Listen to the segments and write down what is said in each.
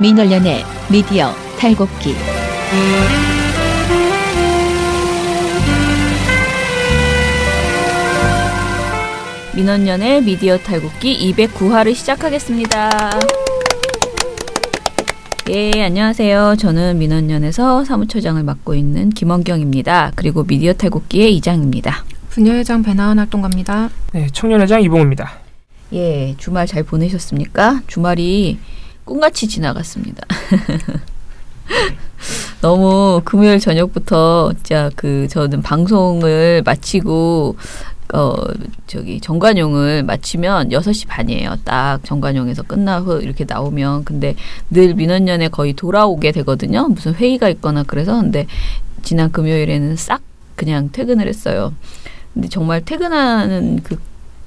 민원련의 미디어 탈곡기. 민원련의 미디어 탈곡기 209화를 시작하겠습니다. 예, 안녕하세요. 저는 민원련에서 사무처장을 맡고 있는 김원경입니다. 그리고 미디어 탈곡기의 이장입니다. 분녀회장 배나은 활동가입니다. 네, 청년회장 이봉우입니다. 예, 주말 잘 보내셨습니까? 주말이 꿈같이 지나갔습니다. 너무 금요일 저녁부터 진짜 저는 방송을 마치고 정관용을 마치면 6시 반이에요. 딱 정관용에서 끝나고 이렇게 나오면. 근데 늘 민원연에 거의 돌아오게 되거든요. 무슨 회의가 있거나 그래서. 근데 지난 금요일에는 싹 그냥 퇴근을 했어요. 근데 정말 퇴근하는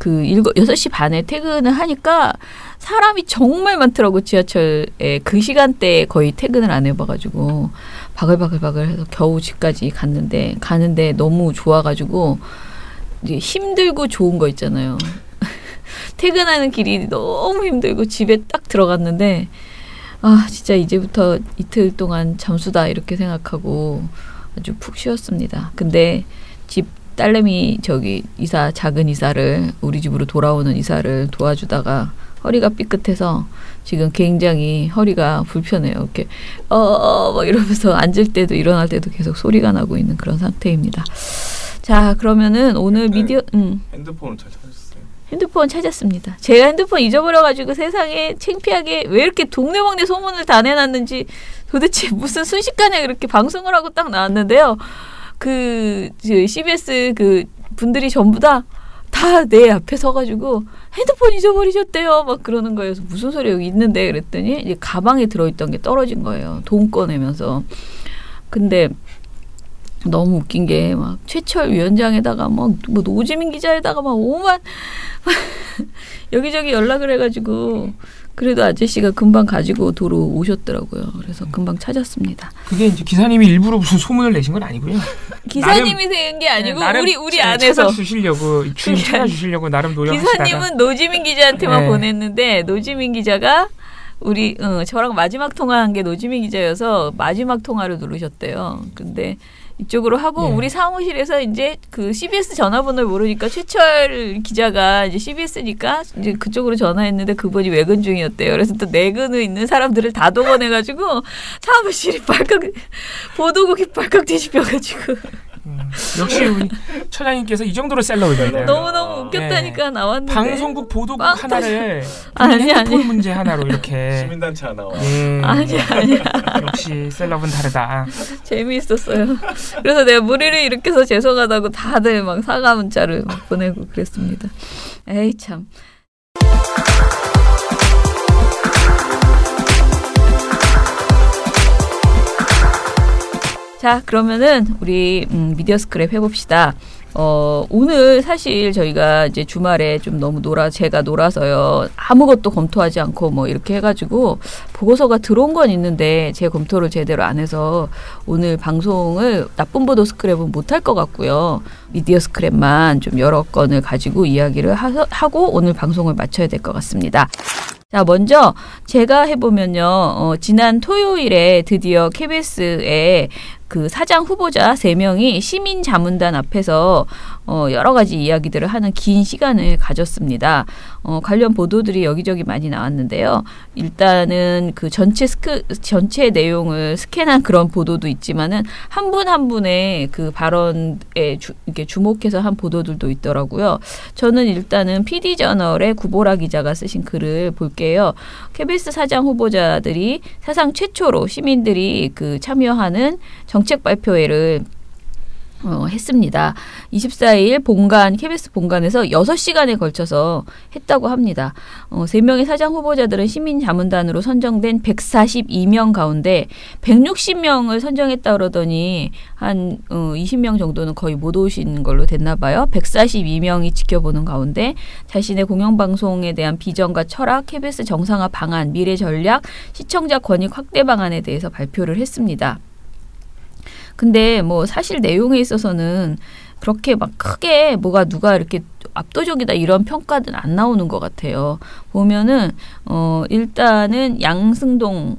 6시 반에 퇴근을 하니까 사람이 정말 많더라고. 지하철에 그 시간대에 거의 퇴근을 안 해봐가지고 바글바글 해서 겨우 집까지 가는데 너무 좋아가지고 이제 힘들고 좋은 거 있잖아요. 퇴근하는 길이 너무 힘들고 집에 딱 들어갔는데 진짜 이제부터 이틀 동안 잠수다 이렇게 생각하고 아주 푹 쉬었습니다. 근데 집 딸내미 작은 이사를 우리 집으로 돌아오는 이사를 도와주다가 허리가 삐끗해서 지금 굉장히 허리가 불편해요. 이렇게 막 이러면서 앉을 때도 일어날 때도 계속 소리가 나고 있는 그런 상태입니다. 자, 그러면은 오늘 미디어 핸드폰을 잘 찾으셨어요? 핸드폰 찾았습니다. 제가 핸드폰 잊어버려가지고 세상에 창피하게 왜 이렇게 동네방네 소문을 다 내놨는지 도대체 무슨 순식간에 이렇게 방송을 하고 딱 나왔는데요. CBS 분들이 전부 다 내 앞에 서가지고 핸드폰 잊어버리셨대요. 막 그러는 거예요. 그래서 무슨 소리 여기 있는데 그랬더니 이제 가방에 들어있던 게 떨어진 거예요. 돈 꺼내면서. 근데 너무 웃긴 게 막 최철 위원장에다가 뭐 노지민 기자에다가 막 오만 여기저기 연락을 해가지고 그래도 아저씨가 금방 가지고 오셨더라고요. 그래서 금방 찾았습니다. 그게 이제 기사님이 일부러 무슨 소문을 내신 건 아니고요. 기사님이 된 게 아니고 우리 안에서 찾아주시려고 주인 찾아주시려고 나름 노력하시다가 기사님은 노지민 기자한테만 보냈는데 노지민 기자가 저랑 마지막 통화한 게 노지민 기자여서 마지막 통화를 누르셨대요. 근데 이쪽으로 하고 우리 사무실에서 이제 CBS 전화번호를 모르니까 최철 기자가 이제 CBS니까 이제 그쪽으로 전화했는데 그분이 외근 중이었대요. 그래서 또 내근에 있는 사람들을 다 동원해가지고 사무실이 보도국이 발칵 뒤집혀가지고. 역시 우리 처장님께서 이 정도로 셀럽입니다. 너무너무 웃겼다니까 나왔는데. 방송국 보도국 하나를 아니. 문제 하나로 이렇게. 시민단체 하나. 아니야. 역시 셀럽은 다르다. 재미있었어요. 그래서 내가 무리를 일으켜서 죄송하다고 다들 막 사과 문자를 막 보내고 그랬습니다. 에이 참. 자, 그러면은 우리 미디어 스크랩 해봅시다. 오늘 사실 저희가 이제 주말에 좀 너무 제가 놀아서요. 아무것도 검토하지 않고 뭐 이렇게 해가지고 보고서가 들어온 건 있는데 제 검토를 제대로 안 해서 오늘 방송을 나쁜 보도 스크랩은 못할 것 같고요. 미디어 스크랩만 좀 여러 건을 가지고 이야기를 하고 오늘 방송을 마쳐야 될 것 같습니다. 자, 먼저 제가 해보면요. 지난 토요일에 드디어 KBS에 사장 후보자 3명이 시민자문단 앞에서 여러 가지 이야기들을 하는 긴 시간을 가졌습니다. 관련 보도들이 여기저기 많이 나왔는데요. 일단은 전체 내용을 스캔한 그런 보도도 있지만은 한 분 한 분의 발언에 이렇게 주목해서 한 보도들도 있더라고요. 저는 일단은 PD저널의 구보라 기자가 쓰신 글을 볼게요. KBS 사장 후보자들이 사상 최초로 시민들이 참여하는 정책 발표회를 했습니다. 24일 KBS 본관에서 6시간에 걸쳐서 했다고 합니다. 3명의 사장 후보자들은 시민자문단으로 선정된 142명 가운데 160명을 선정했다 그러더니 한 20명 정도는 거의 못 오신 걸로 됐나 봐요. 142명이 지켜보는 가운데 자신의 공영방송에 대한 비전과 철학, KBS 정상화 방안, 미래 전략, 시청자 권익 확대 방안에 대해서 발표를 했습니다. 근데 사실 내용에 있어서는 그렇게 막 크게 누가 이렇게 압도적이다 이런 평가는 안 나오는 것 같아요. 보면은 일단은 양승동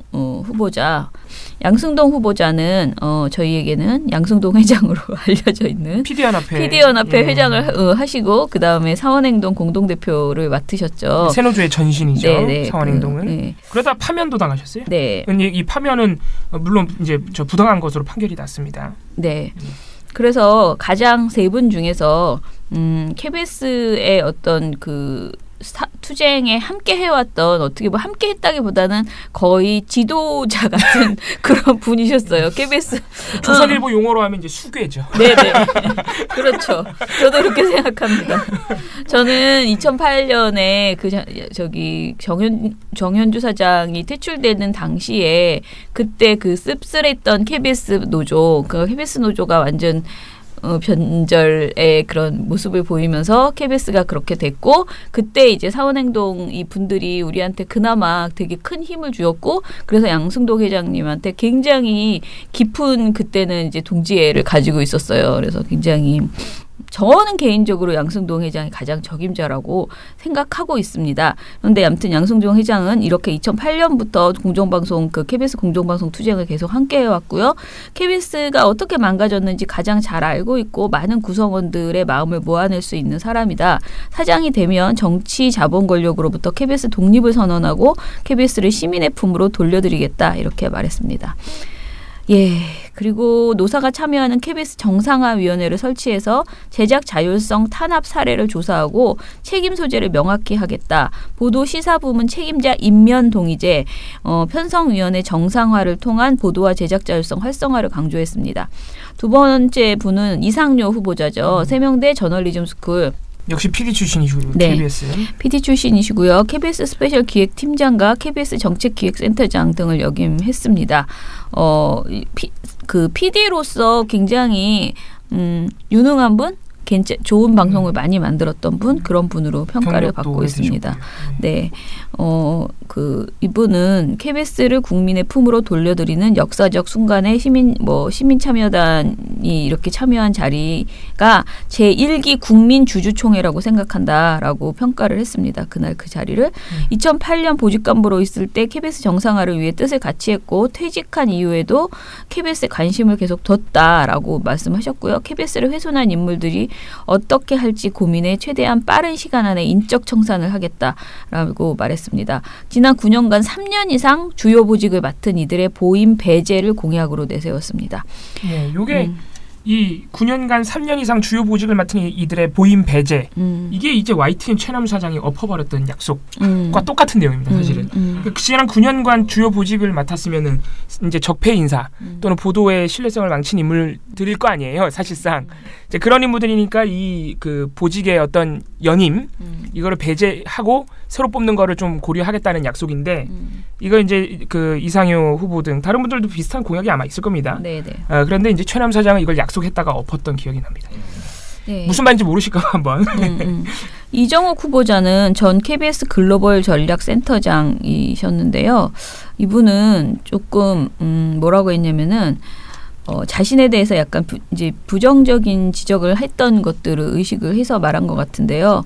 후보자는 저희에게는 양승동 회장으로 알려져 있는 PD-연합회 회장을 하시고 그 다음에 사원행동 공동대표를 맡으셨죠. 새노조의 전신이죠. 네네. 사원행동은. 네. 그러다 파면도 당하셨어요. 네. 이 파면은 물론 이제 저 부당한 것으로 판결이 났습니다. 네. 그래서 가장 세 분 중에서 KBS의 어떤 그 투쟁에 함께 해왔던 어떻게 보면 함께 했다기보다는 거의 지도자 같은 그런 분이셨어요. KBS 조선일보 용어로 하면 이제 수괴죠. 네네. 그렇죠. 저도 그렇게 생각합니다. 저는 2008년에 저기 정현주 사장이 퇴출되는 당시에 그때 그 씁쓸했던 KBS 노조, 그 KBS 노조가 완전 변절의 그런 모습을 보이면서 KBS가 그렇게 됐고 그때 이제 사원행동 이 분들이 우리한테 그나마 되게 큰 힘을 주었고 그래서 양승동 회장님한테 굉장히 깊은 그때는 이제 동지애를 가지고 있었어요. 그래서 굉장히 저는 개인적으로 양승동 회장이 가장 적임자라고 생각하고 있습니다. 그런데 아무튼 양승동 회장은 이렇게 2008년부터 공정방송 KBS 공정방송 투쟁을 계속 함께 해왔고요. KBS가 어떻게 망가졌는지 가장 잘 알고 있고 많은 구성원들의 마음을 모아낼 수 있는 사람이다. 사장이 되면 정치 자본 권력으로부터 KBS 독립을 선언하고 KBS를 시민의 품으로 돌려드리겠다 이렇게 말했습니다. 예. 그리고 노사가 참여하는 KBS 정상화위원회를 설치해서 제작 자율성 탄압 사례를 조사하고 책임 소재를 명확히 하겠다. 보도 시사부문 책임자 임면 동의제, 편성위원회 정상화를 통한 보도와 제작 자율성 활성화를 강조했습니다. 두 번째 분은 이상료 후보자죠. 세명대 저널리즘 스쿨. 역시 PD 출신이시고 네. KBS. PD 출신이시고요. KBS 스페셜 기획팀장과 KBS 정책기획센터장 등을 역임했습니다. 그 PD로서 굉장히 유능한 분, 좋은 방송을 많이 만들었던 분, 그런 분으로 평가를 받고 있습니다. 네, 이분은 KBS를 국민의 품으로 돌려드리는 역사적 순간에 시민 참여단이 이렇게 참여한 자리가 제1기 국민 주주총회라고 생각한다라고 평가를 했습니다. 그날 그 자리를 2008년 보직간부로 있을 때 KBS 정상화를 위해 뜻을 같이 했고 퇴직한 이후에도 KBS에 관심을 계속 뒀다라고 말씀하셨고요. KBS를 훼손한 인물들이 어떻게 할지 고민해 최대한 빠른 시간 안에 인적 청산을 하겠다라고 말했습니다. 지난 9년간 3년 이상 주요 보직을 맡은 이들의 보임 배제를 공약으로 내세웠습니다. 네, 요게 이 9년간 3년 이상 주요 보직을 맡은 이들의 보임 배제 이게 이제 YTN 최남 사장이 엎어버렸던 약속과 똑같은 내용입니다. 사실은 지난 9년간 주요 보직을 맡았으면은 이제 적폐 인사 또는 보도의 신뢰성을 망친 인물들일 거 아니에요. 사실상 이제 그런 인물들이니까 이 그 보직의 어떤 연임 이거를 배제하고 새로 뽑는 거를 좀 고려하겠다는 약속인데 이거 이제 그 이상효 후보 등 다른 분들도 비슷한 공약이 아마 있을 겁니다. 네네. 그런데 이제 최남 사장은 이걸 약속했다가 엎었던 기억이 납니다. 네. 무슨 말인지 모르실까 한번. 이정옥 후보자는 전 KBS 글로벌 전략센터장이셨는데요. 이분은 조금 뭐라고 했냐면은 자신에 대해서 약간 이제 부정적인 지적을 했던 것들을 의식을 해서 말한 것 같은데요.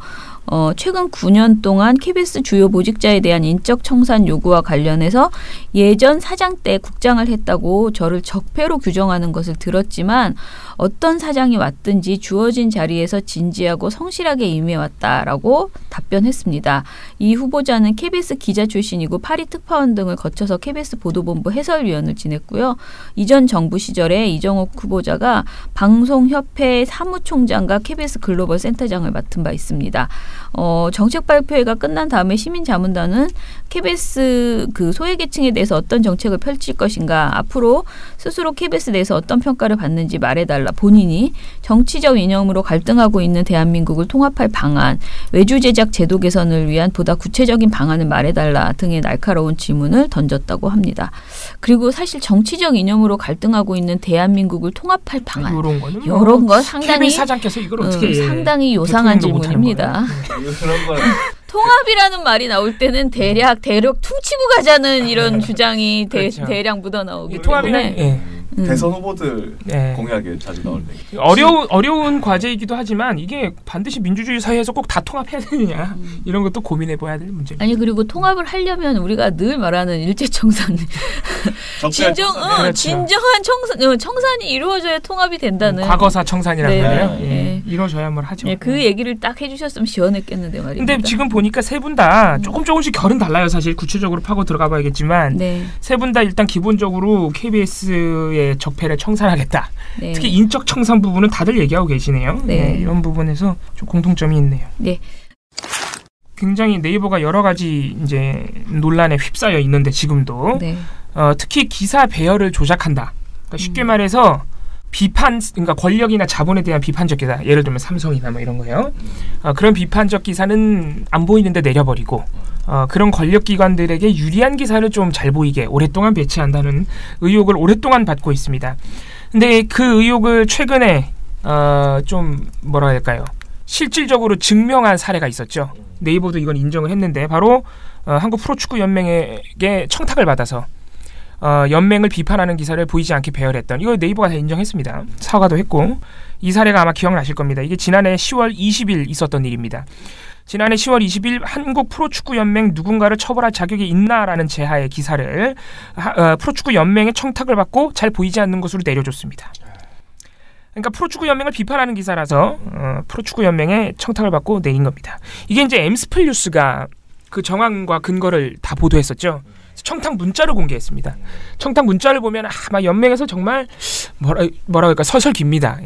최근 9년 동안 KBS 주요 보직자에 대한 인적 청산 요구와 관련해서 예전 사장 때 국장을 했다고 저를 적폐로 규정하는 것을 들었지만 어떤 사장이 왔든지 주어진 자리에서 진지하고 성실하게 임해왔다라고 답변했습니다. 이 후보자는 KBS 기자 출신이고 파리 특파원 등을 거쳐서 KBS 보도본부 해설위원을 지냈고요. 이전 정부 시절에 이정옥 후보자가 방송협회 사무총장과 KBS 글로벌 센터장을 맡은 바 있습니다. 정책 발표회가 끝난 다음에 시민자문단은 KBS 그 소외계층에 대해서 어떤 정책을 펼칠 것인가, 앞으로 스스로 KBS에 대해서 어떤 평가를 받는지 말해달라, 본인이 정치적 이념으로 갈등하고 있는 대한민국을 통합할 방안, 외주 제작 제도 개선을 위한 보다 구체적인 방안을 말해달라 등의 날카로운 질문을 던졌다고 합니다. 그리고 사실 정치적 이념으로 갈등하고 있는 대한민국을 통합할 방안, 이런 거 상당히 사장께서 이걸 어떻게 상당히 요상한 질문입니다. 통합이라는 말이 나올 때는 대략 퉁치고 가자는 이런 주장이 그렇죠. 대략 묻어나오기 때문에 대선 후보들 공약에 자주 나올 때 어려운 과제이기도 하지만 이게 반드시 민주주의 사회에서 꼭 다 통합해야 되느냐 이런 것도 고민해봐야 될 문제입니다. 아니 그리고 통합을 하려면 우리가 늘 말하는 일제청산 진정한 청산이 이루어져야 통합이 된다는 과거사 청산이라는 거예요. 이루어져야만 하죠. 그 얘기를 딱 해주셨으면 시원했겠는데 말입니다. 근데 지금 보니까 세 분 다 조금씩 결은 달라요. 사실 구체적으로 파고 들어가 봐야겠지만 세 분 다 일단 기본적으로 KBS의 적폐를 청산하겠다. 특히 인적 청산 부분은 다들 얘기하고 계시네요. 이런 부분에서 좀 공통점이 있네요. 굉장히 네이버가 여러 가지 이제 논란에 휩싸여 있는데 지금도 특히 기사 배열을 조작한다. 그러니까 쉽게 말해서 그러니까 권력이나 자본에 대한 비판적 기사, 예를 들면 삼성이나 뭐 이런 거요. 그런 비판적 기사는 안 보이는데 내려버리고 그런 권력기관들에게 유리한 기사를 좀 잘 보이게 오랫동안 배치한다는 의혹을 오랫동안 받고 있습니다. 근데 그 의혹을 최근에 좀 뭐라 할까요? 실질적으로 증명한 사례가 있었죠. 네이버도 이건 인정을 했는데 바로 한국 프로축구연맹에게 청탁을 받아서 연맹을 비판하는 기사를 보이지 않게 배열했던 이거 네이버가 다 인정했습니다. 사과도 했고 이 사례가 아마 기억나실 겁니다. 이게 지난해 10월 20일 있었던 일입니다. 지난해 10월 20일 한국 프로축구연맹 누군가를 처벌할 자격이 있나라는 제하의 기사를 프로축구연맹의 청탁을 받고 잘 보이지 않는 것으로 내려줬습니다. 그러니까 프로축구연맹을 비판하는 기사라서 프로축구연맹의 청탁을 받고 내린 겁니다. 이게 이제 엠스플 뉴스가 그 정황과 근거를 다 보도했었죠. 청탁 문자를 공개했습니다. 청탁 문자를 보면 아마 연맹에서 정말 뭐라 할까 설설 깁니다.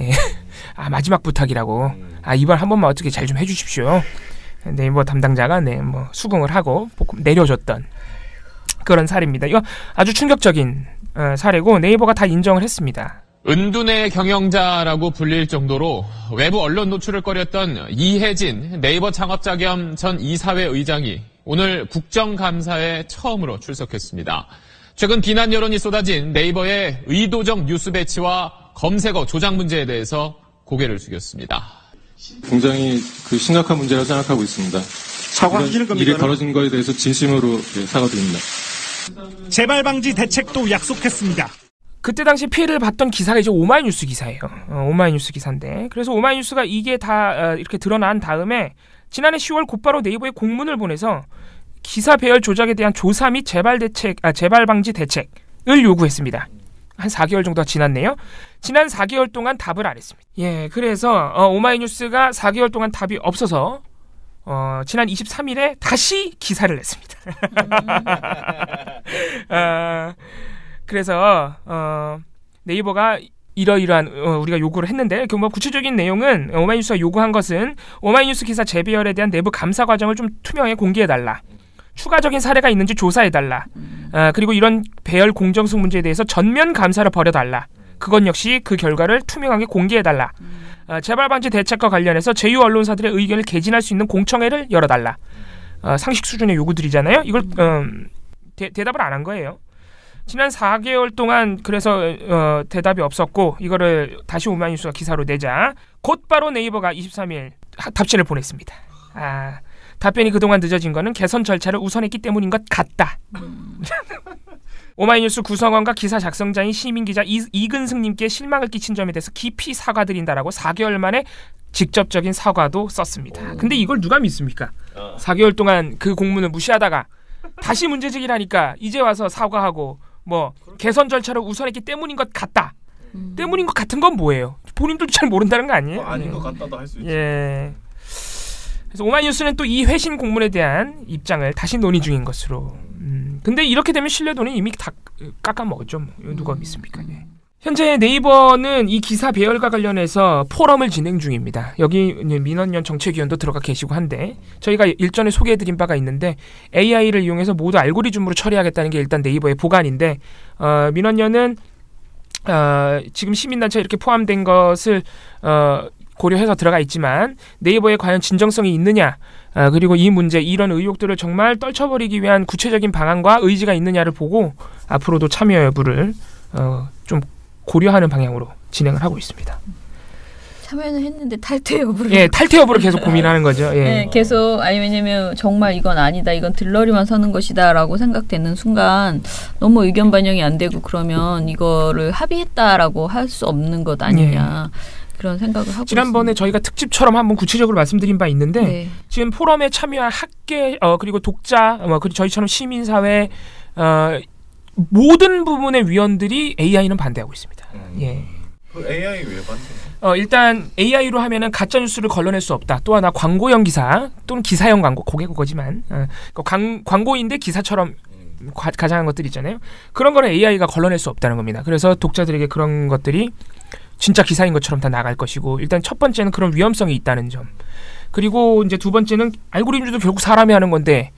마지막 부탁이라고. 이번 한 번만 어떻게 잘 좀 해주십시오. 네이버 담당자가 수긍을 하고 내려줬던 그런 사례입니다. 이거 아주 충격적인 사례고 네이버가 다 인정을 했습니다. 은둔의 경영자라고 불릴 정도로 외부 언론 노출을 꺼렸던 이혜진 네이버 창업자 겸 전 이사회 의장이 오늘 국정감사에 처음으로 출석했습니다. 최근 비난 여론이 쏟아진 네이버의 의도적 뉴스 배치와 검색어 조작 문제에 대해서 고개를 숙였습니다. 굉장히 심각한 문제라고 생각하고 있습니다. 사과하시는 겁니까? 일이 벌어진 거에 대해서 진심으로 사과드립니다. 재발 방지 대책도 약속했습니다. 그때 당시 피해를 봤던 기사가 이제 오마이뉴스 기사예요. 오마이뉴스 기사인데 그래서 오마이뉴스가 이게 다 이렇게 드러난 다음에 지난해 10월 곧바로 네이버에 공문을 보내서 기사 배열 조작에 대한 조사 및 재발 방지 대책을 요구했습니다. 한 4개월 정도가 지났네요. 지난 4개월 동안 답을 안 했습니다. 그래서 오마이뉴스가 4개월 동안 답이 없어서 지난 23일에 다시 기사를 냈습니다. 그래서 네이버가 이러이러한 우리가 요구를 했는데 구체적인 내용은 오마이뉴스가 요구한 것은 오마이뉴스 기사 재배열에 대한 내부 감사 과정을 좀 투명하게 공개해달라. 추가적인 사례가 있는지 조사해달라. 그리고 이런 배열 공정성 문제에 대해서 전면 감사를 벌여달라. 그것 역시 그 결과를 투명하게 공개해달라. 재발 방지 대책과 관련해서 제휴 언론사들의 의견을 개진할 수 있는 공청회를 열어달라. 상식 수준의 요구들이잖아요. 이걸 대답을 안 한 거예요. 지난 4개월 동안 그래서 대답이 없었고 이거를 다시 오마이뉴스가 기사로 내자 곧바로 네이버가 23일 답신을 보냈습니다. 답변이 그동안 늦어진 거는 개선 절차를 우선했기 때문인 것 같다. 오마이뉴스 구성원과 기사 작성자인 시민기자 이근승님께 실망을 끼친 점에 대해서 깊이 사과드린다라고 4개월 만에 직접적인 사과도 썼습니다. 근데 이걸 누가 믿습니까? 4개월 동안 그 공문을 무시하다가 다시 문제제기를 하니까 이제 와서 사과하고 개선 절차를 우선했기 때문인 것 같다. 때문인 것 같은 건 뭐예요? 본인들도 잘 모른다는 거 아니에요? 아닌 것 같다도 할 수 있죠. 그래서 오마이뉴스는 또 이 회신 공문에 대한 입장을 다시 논의 중인 것으로. 근데 이렇게 되면 신뢰도는 이미 다 깎아먹었죠. 누가 믿습니까? 현재 네이버는 이 기사 배열과 관련해서 포럼을 진행 중입니다. 여기 민원연 정책위원도 들어가 계시고 한데 저희가 일전에 소개해드린 바가 있는데 AI를 이용해서 모두 알고리즘으로 처리하겠다는 게 일단 네이버의 보관인데 민원연은 지금 시민단체 이렇게 포함된 것을 고려해서 들어가 있지만 네이버에 과연 진정성이 있느냐 그리고 이 문제 이런 의혹들을 정말 떨쳐버리기 위한 구체적인 방안과 의지가 있느냐를 보고 앞으로도 참여 여부를 좀 고려하는 방향으로 진행을 하고 있습니다. 참여는 했는데 탈퇴 여부를. 예, 탈퇴 여부를 계속 고민하는 거죠. 예. 네, 계속 아니 왜냐면 정말 이건 아니다, 이건 들러리만 서는 것이다라고 생각되는 순간 너무 의견 반영이 안 되고 그러면 이거를 합의했다라고 할 수 없는 것 아니냐. 그런 생각을 하고 지난번에 있습니다. 저희가 특집처럼 한번 구체적으로 말씀드린 바 있는데 네. 지금 포럼에 참여한 학계 그리고 독자 그리고 저희처럼 시민사회 모든 부분의 위원들이 AI는 반대하고 있습니다. 예. 그 AI 왜 반대해요? 일단 AI로 하면은 가짜 뉴스를 걸러낼 수 없다. 또 하나 광고형 기사 또는 기사형 광고, 그게 그거지만 광고인데 기사처럼 가장한 것들 있잖아요. 그런 거는 AI가 걸러낼 수 없다는 겁니다. 그래서 독자들에게 그런 것들이 진짜 기사인 것처럼 다 나갈 것이고, 일단 첫 번째는 그런 위험성이 있다는 점. 그리고 이제 두 번째는 알고리즘도 결국 사람이 하는 건데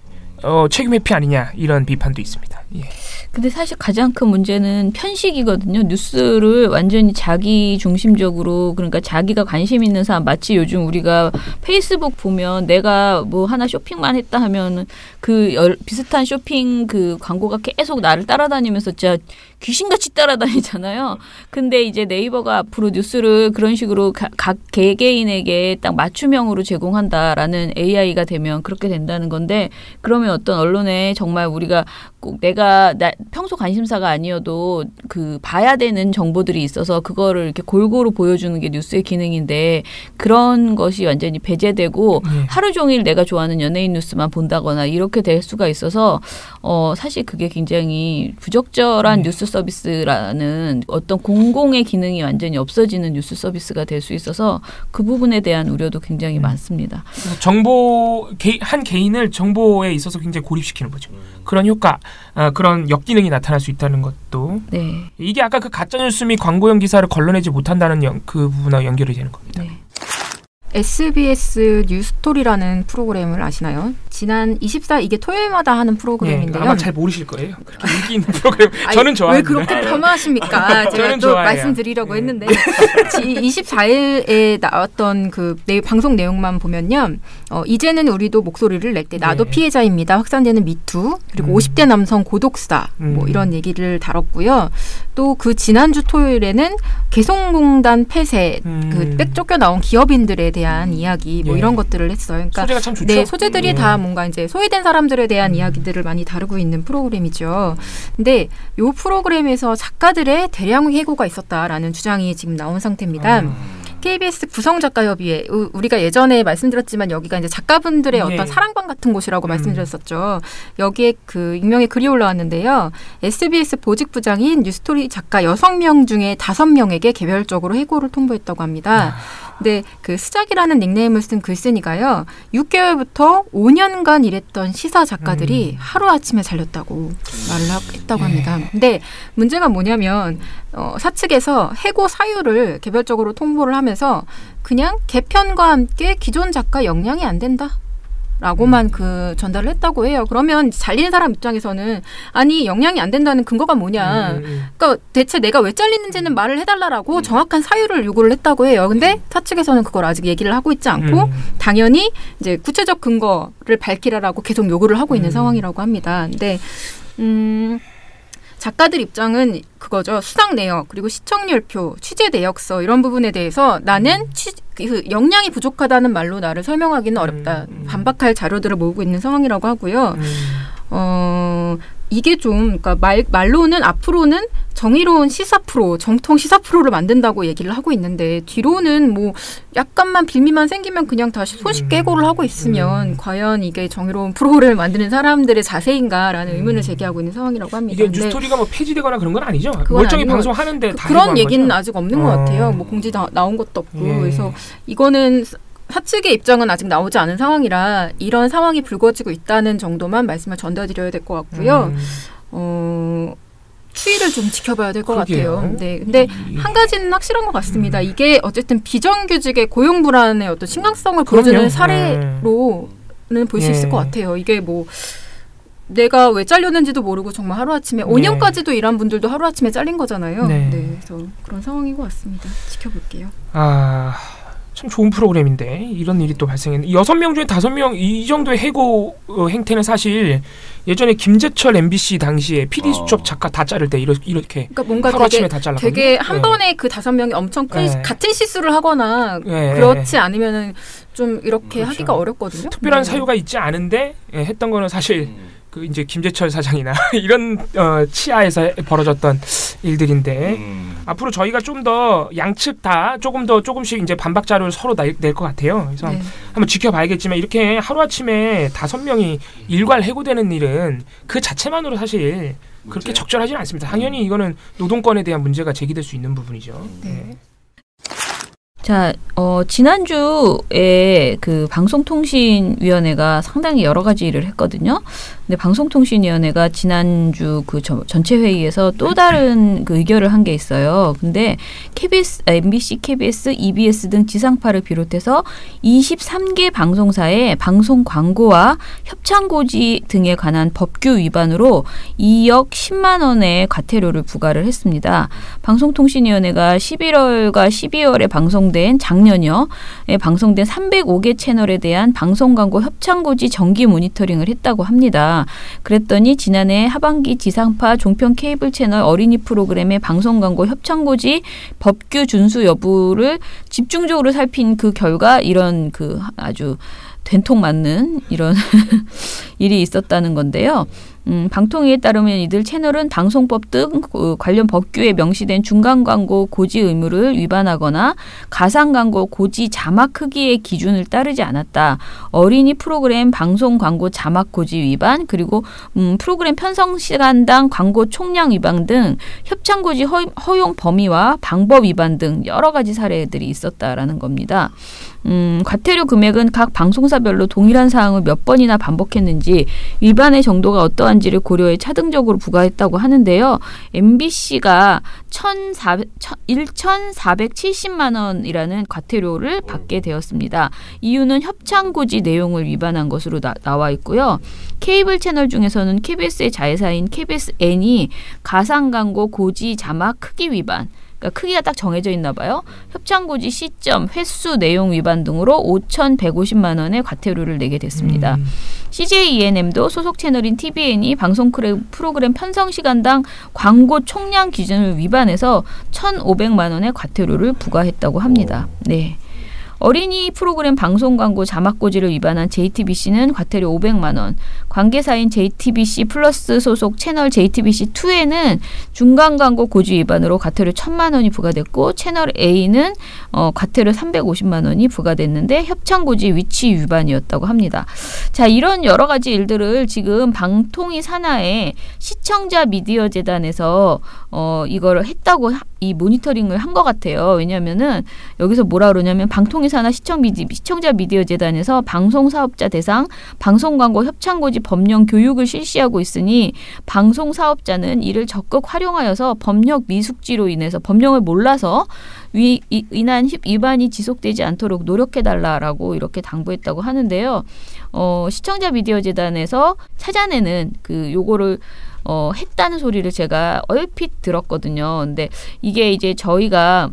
책임 회피 아니냐, 이런 비판도 있습니다. 예. 근데 사실 가장 큰 문제는 편식이거든요. 뉴스를 완전히 자기 중심적으로, 그러니까 자기가 관심 있는 사람, 마치 요즘 우리가 페이스북 보면 내가 뭐 하나 쇼핑만 했다 하면 그 비슷한 쇼핑 그 광고가 계속 나를 따라다니면서 진짜 귀신같이 따라다니잖아요. 근데 이제 네이버가 앞으로 뉴스를 그런 식으로 각 개개인에게 딱 맞춤형으로 제공한다라는 AI가 되면 그렇게 된다는 건데, 그러면 어떤 언론에 정말 우리가 꼭 내가 평소 관심사가 아니어도 그 봐야 되는 정보들이 있어서 그거를 이렇게 골고루 보여주는 게 뉴스의 기능인데, 그런 것이 완전히 배제되고 하루 종일 내가 좋아하는 연예인 뉴스만 본다거나 이렇게 될 수가 있어서 사실 그게 굉장히 부적절한 뉴스 서비스라는 어떤 공공의 기능이 완전히 없어지는 뉴스 서비스가 될 수 있어서 그 부분에 대한 우려도 굉장히 많습니다. 한 개인을 정보에 있어서 굉장히 고립시키는 거죠. 그런 효과, 그런 역기능이 나타날 수 있다는 것도. 네. 이게 아까 그 가짜뉴스 및 광고형 기사를 걸러내지 못한다는 그 부분과 연결이 되는 겁니다. 네. SBS 뉴스토리라는 프로그램을 아시나요? 지난 24일, 이게 토요일마다 하는 프로그램인데요. 아마 잘 모르실 거예요. 그렇게 인기 있는 프로그램. 저는 좋아합니다. 왜 그렇게 폄하하십니까? 제가 또 좋아해요. 말씀드리려고 했는데 24일에 나왔던 그 방송 내용만 보면요. 이제는 우리도 목소리를 낼 때 나도 피해자입니다. 확산되는 미투, 그리고 50대 남성 고독사, 뭐 이런 얘기를 다뤘고요. 또 그 지난주 토요일에는 개성공단 폐쇄, 그 뺏쫓겨 나온 기업인들에 대한 이야기, 뭐 이런 것들을 했어요. 그러니까 소재가 참 좋죠. 네, 소재들이 다 뭔가 이제 소외된 사람들에 대한 이야기들을 많이 다루고 있는 프로그램이죠. 근데 이 프로그램에서 작가들의 대량 해고가 있었다라는 주장이 지금 나온 상태입니다. KBS 구성작가협의회, 우리가 예전에 말씀드렸지만 여기가 이제 작가분들의 어떤 사랑방 같은 곳이라고 말씀드렸었죠. 여기에 그 익명의 글이 올라왔는데요. SBS 보직부장인 뉴스토리 작가 6명 중에 5명에게 개별적으로 해고를 통보했다고 합니다. 근데 그 스작이라는 닉네임을 쓴 글쓴이가요, 6개월부터 5년간 일했던 시사 작가들이 하루아침에 잘렸다고 말을 했다고 합니다. 근데 문제가 뭐냐면 사측에서 해고 사유를 개별적으로 통보를 하면서 그냥 개편과 함께 기존 작가 역량이 안 된다 라고만 그 전달을 했다고 해요. 그러면 잘리는 사람 입장에서는 아니 역량이 안 된다는 근거가 뭐냐. 그러니까 대체 내가 왜 잘리는지는 말을 해달라고 정확한 사유를 요구를 했다고 해요. 근데 사측에서는 그걸 아직 얘기를 하고 있지 않고 당연히 이제 구체적 근거를 밝히라라고 계속 요구를 하고 있는 상황이라고 합니다. 근데 작가들 입장은 그거죠. 수당 내역, 그리고 시청률표, 취재 내역서 이런 부분에 대해서 나는 그 역량이 부족하다는 말로 나를 설명하기는 어렵다. 반박할 자료들을 모으고 있는 상황이라고 하고요. 이게 좀, 그러니까 말로는 앞으로는 정의로운 시사 프로, 정통 시사 프로를 만든다고 얘기를 하고 있는데, 뒤로는 뭐 약간만 빌미만 생기면 그냥 다시 손쉽게 해고를 하고 있으면 과연 이게 정의로운 프로를 만드는 사람들의 자세인가라는 의문을 제기하고 있는 상황이라고 합니다. 이게 뉴스토리가 뭐 폐지되거나 그런 건 아니죠? 멀쩡히 방송하는데 다 그런 얘기는 아직 없는 것 같아요. 뭐 공지 나온 것도 없고. 그래서 이거는 사측의 입장은 아직 나오지 않은 상황이라 이런 상황이 불거지고 있다는 정도만 말씀을 전달드려야 될 것 같고요. 추이를 좀 지켜봐야 될 것 같아요. 네, 근데 한 가지는 확실한 것 같습니다. 이게 어쨌든 비정규직의 고용 불안의 어떤 심각성을 보여주는 사례로는 볼 수 있을 것 같아요. 이게 뭐 내가 왜 잘렸는지도 모르고 정말 하루아침에 5년까지도 일한 분들도 하루아침에 잘린 거잖아요. 네, 그래서 그런 상황인 것 같습니다. 지켜볼게요. 참 좋은 프로그램인데 이런 일이 또 발생했네. 6명 중에 5명 이 정도의 해고 행태는 사실 예전에 김재철 MBC 당시에 PD 수첩 작가 다 자를 때 이렇게 그러니까 뭔가 하루아침에 다 잘랐거든요. 되게 한 번에 그 5명이 엄청 큰 같은 실수를 하거나 그렇지 않으면은 좀 이렇게 그렇죠. 하기가 어렵거든요. 특별한 사유가 있지 않은데 했던 거는 사실 그 이제 김재철 사장이나 이런 치하에서 벌어졌던 일들인데 앞으로 저희가 좀 더 양측 다 조금씩 이제 반박 자료를 서로 낼 것 같아요. 그래서 한번 지켜봐야겠지만 이렇게 하루아침에 5명이 일괄 해고되는 일은 그 자체만으로 사실 그렇게 적절하지는 않습니다. 당연히 이거는 노동권에 대한 문제가 제기될 수 있는 부분이죠. 네. 자, 지난주에 그 방송통신위원회가 상당히 여러 가지 일을 했거든요. 근데 방송통신위원회가 지난주 그 전체 회의에서 또 다른 그 의결을 한 게 있어요. 근데 KBS, MBC, KBS, EBS 등 지상파를 비롯해서 23개 방송사의 방송 광고와 협찬고지 등에 관한 법규 위반으로 2억 10만 원의 과태료를 부과를 했습니다. 방송통신위원회가 11월과 12월에 작년여에 방송된 305개 채널에 대한 방송광고 협찬고지 정기 모니터링을 했다고 합니다. 그랬더니 지난해 하반기 지상파 종편 케이블 채널 어린이 프로그램의 방송광고 협찬고지 법규 준수 여부를 집중적으로 살핀 그 결과 이런 그 아주 된통 맞는 이런 일이 있었다는 건데요. 방통위에 따르면 이들 채널은 방송법 등 관련 법규에 명시된 중간 광고 고지 의무를 위반하거나 가상 광고 고지 자막 크기의 기준을 따르지 않았다. 어린이 프로그램 방송 광고 자막 고지 위반, 그리고 프로그램 편성 시간당 광고 총량 위반 등 협찬 고지 허용 범위와 방법 위반 등 여러 가지 사례들이 있었다라는 겁니다. 과태료 금액은 각 방송사별로 동일한 사항을 몇 번이나 반복했는지 위반의 정도가 어떠한지를 고려해 차등적으로 부과했다고 하는데요. MBC가 1,470만 원이라는 과태료를 받게 되었습니다. 이유는 협찬고지 내용을 위반한 것으로 나와 있고요. 케이블 채널 중에서는 KBS의 자회사인 KBSN이 가상광고 고지 자막 크기 위반, 그러니까 크기가 딱 정해져 있나 봐요. 협찬고지 시점, 횟수, 내용 위반 등으로 5,150만 원의 과태료를 내게 됐습니다. CJ-ENM도 소속 채널인 TVN이 방송 프로그램 편성 시간당 광고 총량 기준을 위반해서 1,500만 원의 과태료를 부과했다고 합니다. 네. 어린이 프로그램 방송 광고 자막 고지를 위반한 JTBC는 과태료 500만 원, 관계사인 JTBC 플러스 소속 채널 JTBC2에는 중간 광고 고지 위반으로 과태료 1,000만 원이 부과됐고, 채널 A는 과태료 350만 원이 부과됐는데 협찬 고지 위치 위반이었다고 합니다. 자, 이런 여러 가지 일들을 지금 방통위 산하에 시청자 미디어 재단에서 이거를 했다고 이 모니터링을 한 것 같아요. 왜냐하면은 여기서 뭐라 그러냐면 방통위 산하 시청자 미디어 재단에서 방송 사업자 대상 방송 광고 협찬 고지 법령 교육을 실시하고 있으니 방송 사업자는 이를 적극 활용하여서 법령 미숙지로 인해서 법령을 몰라서 인한 위반이 지속되지 않도록 노력해달라라고 이렇게 당부했다고 하는데요. 시청자 미디어 재단에서 사전에는 요거를 했다는 소리를 제가 얼핏 들었거든요. 근데 이게 이제 저희가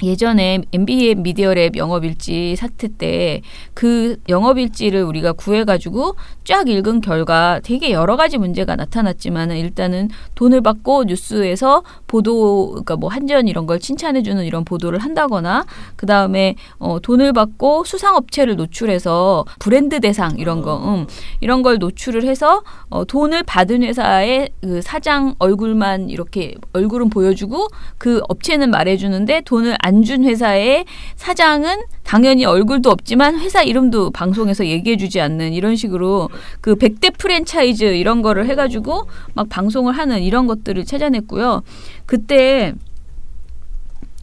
예전에 MBN 미디어랩 영업일지 사태 때 그 영업일지를 우리가 구해가지고 쫙 읽은 결과 되게 여러 가지 문제가 나타났지만은 일단은 돈을 받고 뉴스에서 보도, 그러니까 뭐 한전 이런 걸 칭찬해주는 이런 보도를 한다거나, 그 다음에 돈을 받고 수상업체를 노출해서 브랜드 대상 이런 거, 이런 걸 노출을 해서 돈을 받은 회사의 그 사장 얼굴만 이렇게 얼굴은 보여주고 그 업체는 말해주는데 돈을 안 준 회사의 사장은 당연히 얼굴도 없지만 회사 이름도 방송에서 얘기해주지 않는 이런 식으로 그 100대 프랜차이즈 이런 거를 해가지고 막 방송을 하는 이런 것들을 찾아냈고요. 그때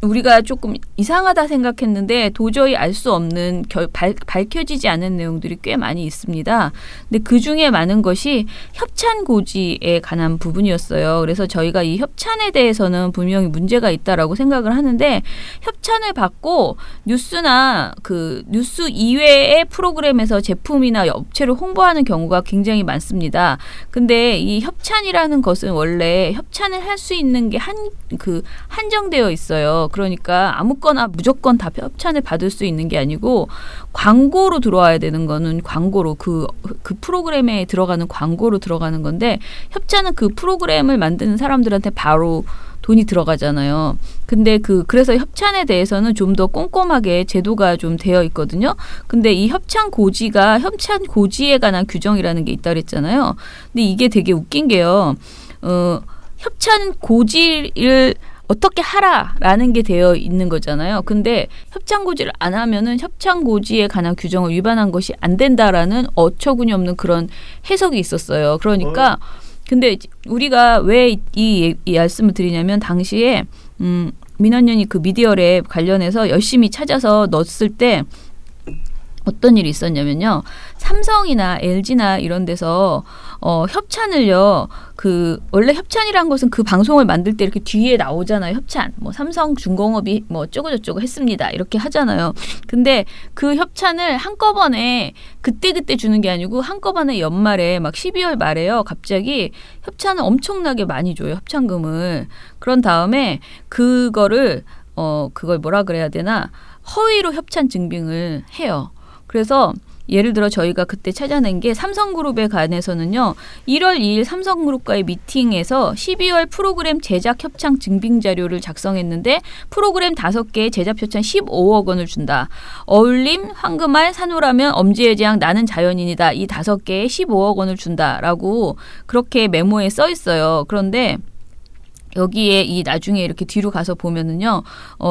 우리가 조금 이상하다 생각했는데 도저히 알 수 없는 밝혀지지 않은 내용들이 꽤 많이 있습니다. 근데 그중에 많은 것이 협찬 고지에 관한 부분이었어요. 그래서 저희가 이 협찬에 대해서는 분명히 문제가 있다라고 생각을 하는데, 협찬을 받고 뉴스나 그 뉴스 이외의 프로그램에서 제품이나 업체를 홍보하는 경우가 굉장히 많습니다. 근데 이 협찬이라는 것은 원래 협찬을 할 수 있는 게 한정되어 있어요. 있어요. 그러니까 아무거나 무조건 다 협찬을 받을 수 있는 게 아니고 광고로 들어와야 되는 거는 광고로 그 프로그램에 들어가는 광고로 들어가는 건데 협찬은 그 프로그램을 만드는 사람들한테 바로 돈이 들어가잖아요. 근데 그래서 협찬에 대해서는 좀 더 꼼꼼하게 제도가 좀 되어 있거든요. 근데 이 협찬 고지에 관한 규정이라는 게 있다 그랬잖아요. 근데 이게 되게 웃긴 게요. 협찬 고지를 어떻게 하라라는 게 되어 있는 거잖아요. 근데 협찬 고지를 안 하면은 협찬 고지에 관한 규정을 위반한 것이 안 된다라는 어처구니 없는 그런 해석이 있었어요. 그러니까 근데 우리가 왜 이 말씀을 드리냐면 당시에 민원연이 그 미디어랩 관련해서 열심히 찾아서 넣었을 때 어떤 일이 있었냐면요. 삼성이나 LG나 이런 데서 협찬을요. 원래 협찬이란 것은 그 방송을 만들 때 이렇게 뒤에 나오잖아요. 협찬. 뭐 삼성중공업이 뭐 어쩌고저쩌고 했습니다. 이렇게 하잖아요. 근데 그 협찬을 한꺼번에 그때 주는 게 아니고 한꺼번에 연말에 막 12월 말에요. 갑자기 협찬을 엄청나게 많이 줘요. 협찬금을. 그런 다음에 그걸 뭐라 그래야 되나? 허위로 협찬 증빙을 해요. 그래서 예를 들어 저희가 그때 찾아낸 게 삼성그룹에 관해서는요. 1월 2일 삼성그룹과의 미팅에서 12월 프로그램 제작 협찬 증빙 자료를 작성했는데 프로그램 5개에 제작 협찬 15억 원을 준다. 어울림, 황금알, 산호라면, 엄지의 재앙, 나는 자연인이다. 이 5개에 15억 원을 준다라고 그렇게 메모에 써 있어요. 그런데 여기에 이 나중에 이렇게 뒤로 가서 보면은요,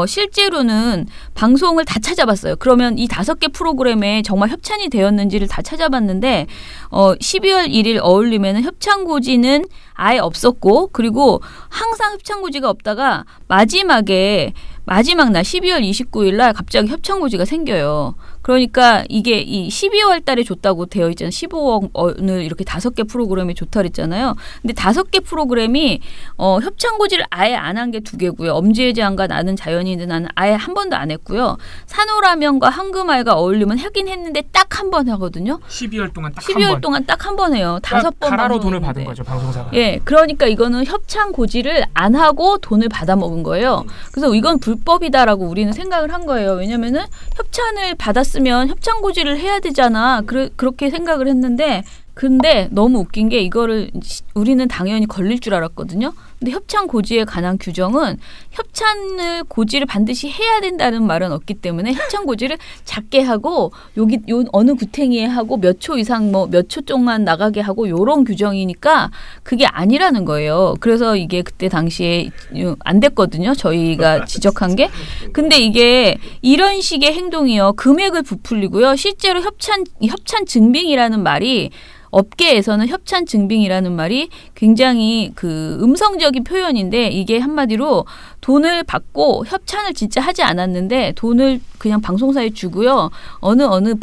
실제로는 방송을 다 찾아봤어요. 그러면 이 5개 프로그램에 정말 협찬이 되었는지를 다 찾아봤는데, 12월 1일 어울림에는 협찬고지는 아예 없었고, 그리고 항상 협찬고지가 없다가 마지막 날 12월 29일 날 갑자기 협찬고지가 생겨요. 그러니까 이게 이 12월 달에 줬다고 되어 있잖아요. 15억 원을 이렇게 5개 프로그램에 좋다 그랬잖아요. 근데 5개 프로그램이 협찬고지를 아예 안 한 게 2개고요. 엄지의 재앙과 나는 자연인은 나는 아예 한 번도 안 했고요. 산호라면과 황금알과 어울림은 하긴 했는데 딱 한 번 하거든요. 12월 동안 딱 12월 동안 딱 한 번 해요. 5번 가라로 돈을 받은 거죠, 방송사가. 예, 그러니까 이거는 협찬고지를 안 하고 돈을 받아 먹은 거예요. 그래서 이건 불법이다라고 우리는 생각을 한 거예요. 왜냐면은 협찬을 받았으면 협찬고지를 해야 되잖아. 그렇게 생각을 했는데 근데 너무 웃긴 게 이거를 우리는 당연히 걸릴 줄 알았거든요. 근데 협찬 고지에 관한 규정은 협찬을 고지를 반드시 해야 된다는 말은 없기 때문에 협찬 고지를 작게 하고 요 어느 구탱이에 하고 몇 초 이상 몇 초 동안 나가게 하고 요런 규정이니까 그게 아니라는 거예요. 그래서 이게 그때 당시에 안 됐거든요. 저희가 지적한 게. 근데 이게 이런 식의 행동이요. 금액을 부풀리고요. 실제로 협찬 증빙이라는 말이 업계에서는 협찬 증빙이라는 말이 굉장히 음성적인 표현인데 이게 한마디로 돈을 받고 협찬을 진짜 하지 않았는데 돈을 그냥 방송사에 주고요. 어느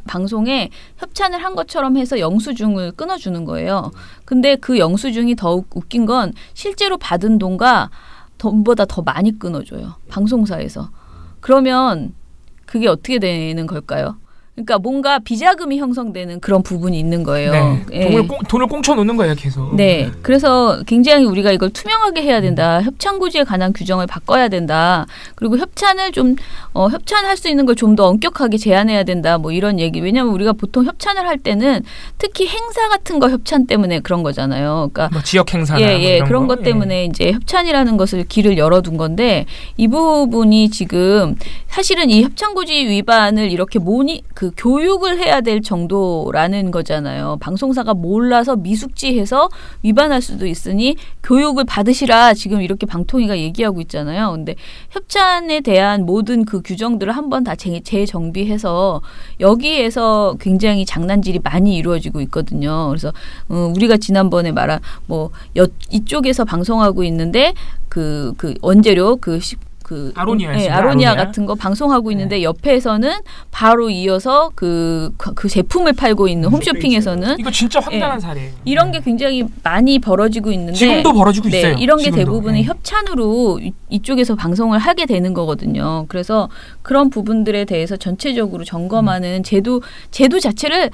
방송에 협찬을 한 것처럼 해서 영수증을 끊어주는 거예요. 근데 그 영수증이 더욱 웃긴 건 실제로 받은 돈보다 더 많이 끊어줘요. 방송사에서. 그러면 그게 어떻게 되는 걸까요? 그러니까 뭔가 비자금이 형성되는 그런 부분이 있는 거예요. 네. 예. 돈을 꽁쳐 놓는 거예요, 계속. 네. 그래서 굉장히 우리가 이걸 투명하게 해야 된다. 협찬고지에 관한 규정을 바꿔야 된다. 그리고 협찬을 협찬할 수 있는 걸 좀 더 엄격하게 제한해야 된다. 뭐 이런 얘기. 왜냐하면 우리가 보통 협찬을 할 때는 특히 행사 같은 거 협찬 때문에 그런 거잖아요. 그러니까 뭐 지역 행사나 이런 그런 것 때문에 이제 협찬이라는 것을 길을 열어둔 건데 이 부분이 지금 사실은 이 협찬고지 위반을 이렇게 교육을 해야 될 정도라는 거잖아요. 방송사가 몰라서 미숙지해서 위반할 수도 있으니 교육을 받으시라 지금 이렇게 방통위가 얘기하고 있잖아요. 근데 협찬에 대한 모든 그 규정들을 한번 다 재정비해서 여기에서 굉장히 장난질이 많이 이루어지고 있거든요. 그래서 우리가 지난번에 말한 이쪽에서 방송하고 있는데 그 원재료 아로니아 같은 거 방송하고 있는데 옆에서는 바로 이어서 그 제품을 팔고 있는 홈쇼핑에서는 이거 진짜 황당한 사례예요. 이런 게 굉장히 많이 벌어지고 있는데 지금도 벌어지고 있어요. 이런 게 지금도. 대부분이 협찬으로 이쪽에서 방송을 하게 되는 거거든요. 그래서 그런 부분들에 대해서 전체적으로 점검하는 제도 자체를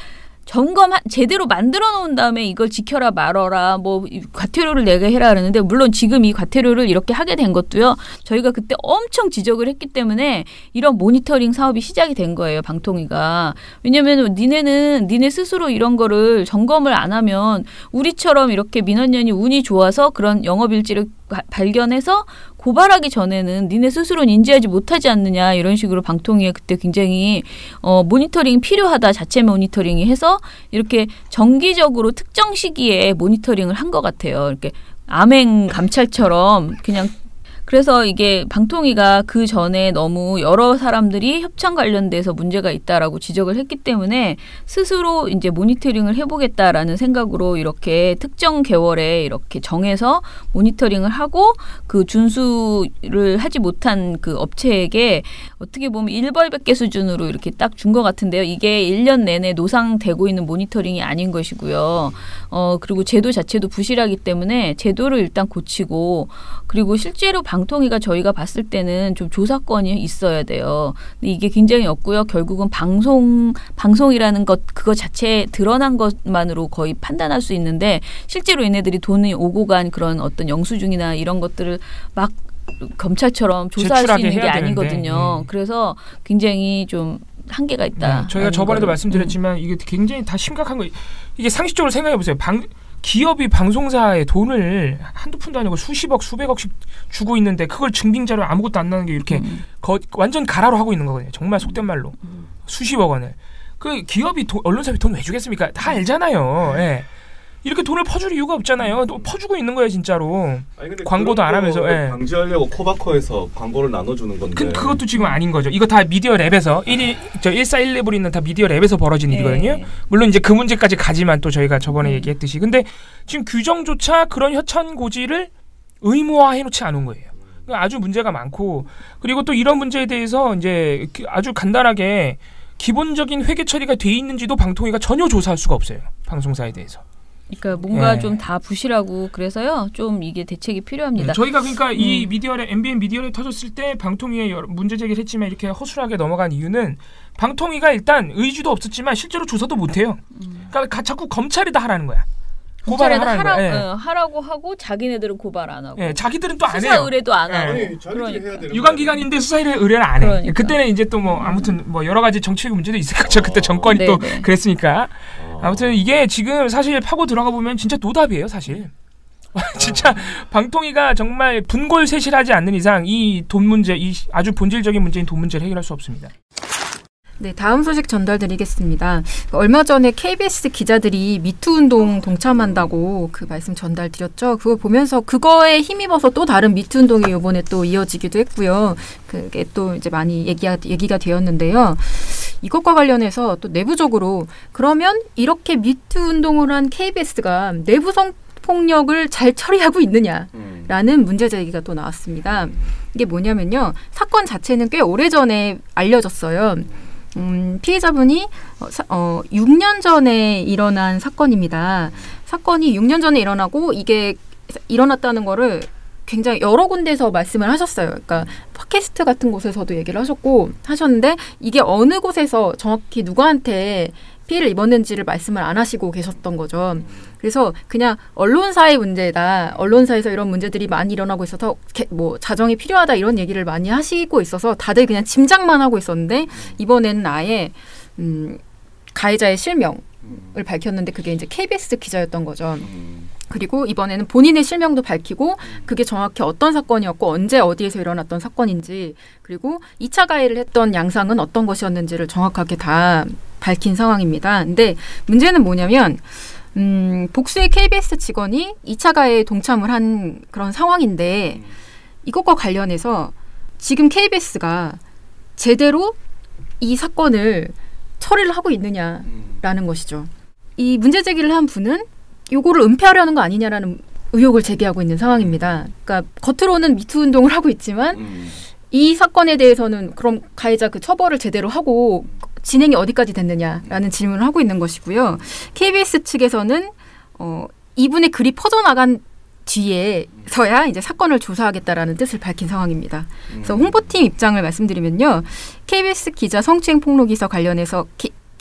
제대로 만들어 놓은 다음에 이걸 지켜라 말어라 뭐 과태료를 내게 해라 그러는데 물론 지금 이 과태료를 이렇게 하게 된 것도요. 저희가 그때 엄청 지적을 했기 때문에 이런 모니터링 사업이 시작이 된 거예요. 방통위가. 왜냐하면 니네 스스로 이런 거를 점검을 안 하면 우리처럼 이렇게 민원연이 운이 좋아서 그런 영업일지를 발견해서 고발하기 전에는 니네 스스로는 인지하지 못하지 않느냐 이런 식으로 방통위에 그때 굉장히 모니터링이 필요하다 자체 모니터링이 해서 이렇게 정기적으로 특정 시기에 모니터링을 한 것 같아요. 이렇게 암행 감찰처럼 그냥 그래서 이게 방통위가 그 전에 너무 여러 사람들이 협찬 관련돼서 문제가 있다라고 지적을 했기 때문에 스스로 이제 모니터링을 해보겠다라는 생각으로 이렇게 특정 개월에 이렇게 정해서 모니터링을 하고 그 준수를 하지 못한 그 업체에게 어떻게 보면 일벌백계 수준으로 이렇게 딱 준 것 같은데요. 이게 1년 내내 노상되고 있는 모니터링이 아닌 것이고요. 그리고 제도 자체도 부실하기 때문에 제도를 일단 고치고 그리고 실제로 방통위가 저희가 봤을 때는 좀 조사권이 있어야 돼요. 근데 이게 굉장히 없고요. 결국은 방송이라는 것 그거 자체에 드러난 것만으로 거의 판단할 수 있는데 실제로 얘네들이 돈이 오고 간 그런 어떤 영수증이나 이런 것들을 막 검찰처럼 조사할 수 있는 게 아니거든요. 그래서 굉장히 좀 한계가 있다. 네, 저희가 저번에도 말씀드렸지만 이게 굉장히 다 심각한 거. 이게 상식적으로 생각해 보세요. 기업이 방송사에 돈을 한두 푼도 아니고 수십억, 수백억씩 주고 있는데 그걸 증빙자료 아무것도 안 나는 게 이렇게 완전 가라로 하고 있는 거거든요. 정말 속된 말로. 수십억 원을. 그 기업이 언론사에 돈 왜 주겠습니까? 다 알잖아요. 예. 이렇게 돈을 퍼줄 이유가 없잖아요. 또 퍼주고 있는 거예요, 진짜로. 아니, 근데 광고도 안 하면서. 예. 방지하려고 코바코에서 광고를 나눠주는 건데. 그것도 지금 아닌 거죠. 이거 다 미디어 랩에서 1411랩으로 있는 다 미디어 랩에서 벌어진 일이거든요. 물론 이제 그 문제까지 가지만 또 저희가 저번에 얘기했듯이. 근데 지금 규정조차 그런 협찬 고지를 의무화해놓지 않은 거예요. 아주 문제가 많고 그리고 또 이런 문제에 대해서 이제 아주 간단하게 기본적인 회계 처리가 돼 있는지도 방통위가 전혀 조사할 수가 없어요. 방송사에 대해서. 그러니까 뭔가 좀 다 부실하고 그래서요. 좀 이게 대책이 필요합니다. 저희가 그러니까 이 미디어랩 MBN 미디어랩 터졌을 때 방통위에 문제 제기를 했지만 이렇게 허술하게 넘어간 이유는 방통위가 일단 의지도 없었지만 실제로 조사도 못해요. 그러니까 자꾸 검찰이 다 하라는 거야. 고발을 하라고 하고 자기네들은 고발 안 하고. 자기들은 또 안 해요. 수사 의뢰도 안 하고. 그러니까. 유관기관인데 수사 의뢰를 안 해. 그러니까. 그때는 이제 또 뭐 아무튼 뭐 여러 가지 정치적 문제도 있을 거죠. 그때 정권이 또 그랬으니까. 아무튼 이게 지금 사실 파고 들어가 보면 진짜 노답이에요, 사실. 진짜 방통위가 정말 분골쇄실하지 않는 이상 이 돈 문제, 이 아주 본질적인 문제인 돈 문제를 해결할 수 없습니다. 네, 다음 소식 전달드리겠습니다. 얼마 전에 KBS 기자들이 미투 운동 동참한다고 그 말씀 전달드렸죠. 그거 보면서 그거에 힘입어서 또 다른 미투 운동이 이번에 또 이어지기도 했고요. 그게 또 이제 많이 얘기가 되었는데요. 이것과 관련해서 또 내부적으로 그러면 이렇게 미투 운동을 한 KBS가 내부 성폭력을 잘 처리하고 있느냐라는 문제 제기가 또 나왔습니다. 이게 뭐냐면요. 사건 자체는 꽤 오래전에 알려졌어요. 피해자분이 6년 전에 일어난 사건입니다. 사건이 6년 전에 일어나고 이게 일어났다는 거를 굉장히 여러 군데서 말씀을 하셨어요. 그러니까 팟캐스트 같은 곳에서도 얘기를 하셨는데 이게 어느 곳에서 정확히 누구한테 피해를 입었는지를 말씀을 안 하시고 계셨던 거죠. 그래서 그냥 언론사의 문제다. 언론사에서 이런 문제들이 많이 일어나고 있어서 뭐 자정이 필요하다 이런 얘기를 많이 하시고 있어서 다들 그냥 짐작만 하고 있었는데 이번에는 아예 가해자의 실명을 밝혔는데 그게 이제 KBS 기자였던 거죠. 그리고 이번에는 본인의 실명도 밝히고 그게 정확히 어떤 사건이었고 언제 어디에서 일어났던 사건인지 그리고 2차 가해를 했던 양상은 어떤 것이었는지를 정확하게 다 밝힌 상황입니다. 근데 문제는 뭐냐면 복수의 KBS 직원이 2차 가해에 동참을 한 그런 상황인데 이것과 관련해서 지금 KBS가 제대로 이 사건을 처리를 하고 있느냐라는 것이죠. 이 문제 제기를 한 분은 요거를 은폐하려는 거 아니냐라는 의혹을 제기하고 있는 상황입니다. 그러니까 겉으로는 미투 운동을 하고 있지만 이 사건에 대해서는 그럼 가해자 그 처벌을 제대로 하고 진행이 어디까지 됐느냐라는 질문을 하고 있는 것이고요. KBS 측에서는 이분의 글이 퍼져나간 뒤에서야 이제 사건을 조사하겠다라는 뜻을 밝힌 상황입니다. 그래서 홍보팀 입장을 말씀드리면요. KBS 기자 성추행 폭로 기사 관련해서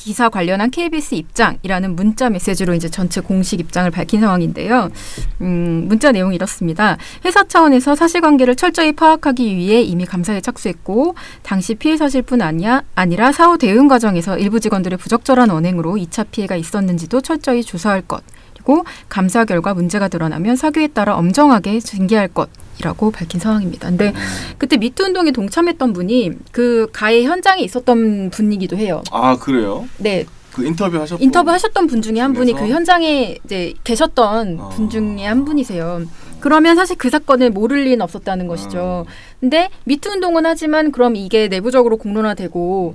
기사 관련한 KBS 입장이라는 문자 메시지로 이제 전체 공식 입장을 밝힌 상황인데요. 문자 내용이 이렇습니다. 회사 차원에서 사실관계를 철저히 파악하기 위해 이미 감사에 착수했고 당시 피해 사실뿐 아니라 사후 대응 과정에서 일부 직원들의 부적절한 언행으로 2차 피해가 있었는지도 철저히 조사할 것. 그리고 감사 결과 문제가 드러나면 사규에 따라 엄정하게 징계할 것이라고 밝힌 상황입니다. 근데 그때 미투 운동에 동참했던 분이 그 가해 현장에 있었던 분이기도 해요. 아, 그래요? 네. 그 인터뷰하셨던 분 중에 한 분이 그 현장에 이제 계셨던 분 중에 한 분이세요. 그러면 사실 그 사건을 모를 리는 없었다는 것이죠. 근데 미투 운동은 하지만 그럼 이게 내부적으로 공론화되고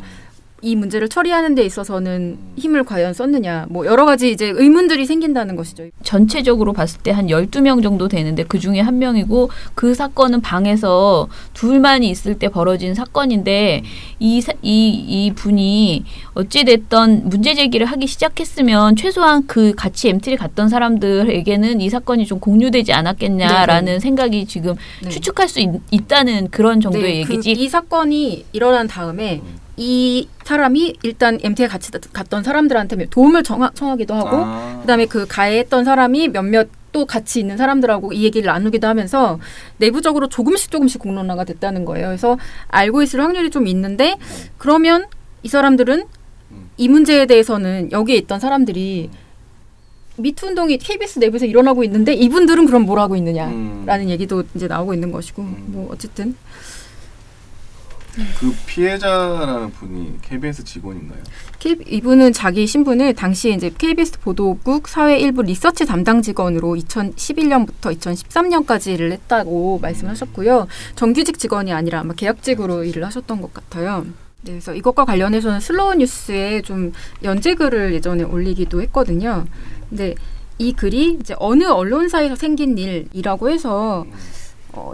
이 문제를 처리하는 데 있어서는 힘을 과연 썼느냐. 뭐 여러 가지 이제 의문들이 생긴다는 것이죠. 전체적으로 봤을 때 한 12명 정도 되는데 그중에 한 명이고 그 사건은 방에서 둘만이 있을 때 벌어진 사건인데 이 분이 어찌됐던 문제 제기를 하기 시작했으면 최소한 그 같이 MT를 갔던 사람들에게는 이 사건이 좀 공유되지 않았겠냐라는 네. 생각이 지금 추측할 수 있다는 그런 정도의 얘기지. 이 사건이 일어난 다음에 이 사람이 일단 MT에 같이 갔던 사람들한테 도움을 청하기도 하고 그다음에 그 가해했던 사람이 몇몇 또 같이 있는 사람들하고 이 얘기를 나누기도 하면서 내부적으로 조금씩 공론화가 됐다는 거예요. 그래서 알고 있을 확률이 좀 있는데 그러면 이 사람들은 이 문제에 대해서는 여기에 있던 사람들이 미투 운동이 KBS 내부에서 일어나고 있는데 이분들은 그럼 뭘 하고 있느냐라는 얘기도 이제 나오고 있는 것이고 뭐 어쨌든 그 피해자라는 분이 KBS 직원인가요? 이분은 자기 신분을 당시에 이제 KBS 보도국 사회 일부 리서치 담당 직원으로 2011년부터 2013년까지를 했다고 말씀하셨고요. 정규직 직원이 아니라 아마 계약직으로 일을 하셨던 것 같아요. 네, 그래서 이것과 관련해서는 슬로우 뉴스에 좀 연재글을 예전에 올리기도 했거든요. 근데 이 글이 이제 어느 언론사에서 생긴 일이라고 해서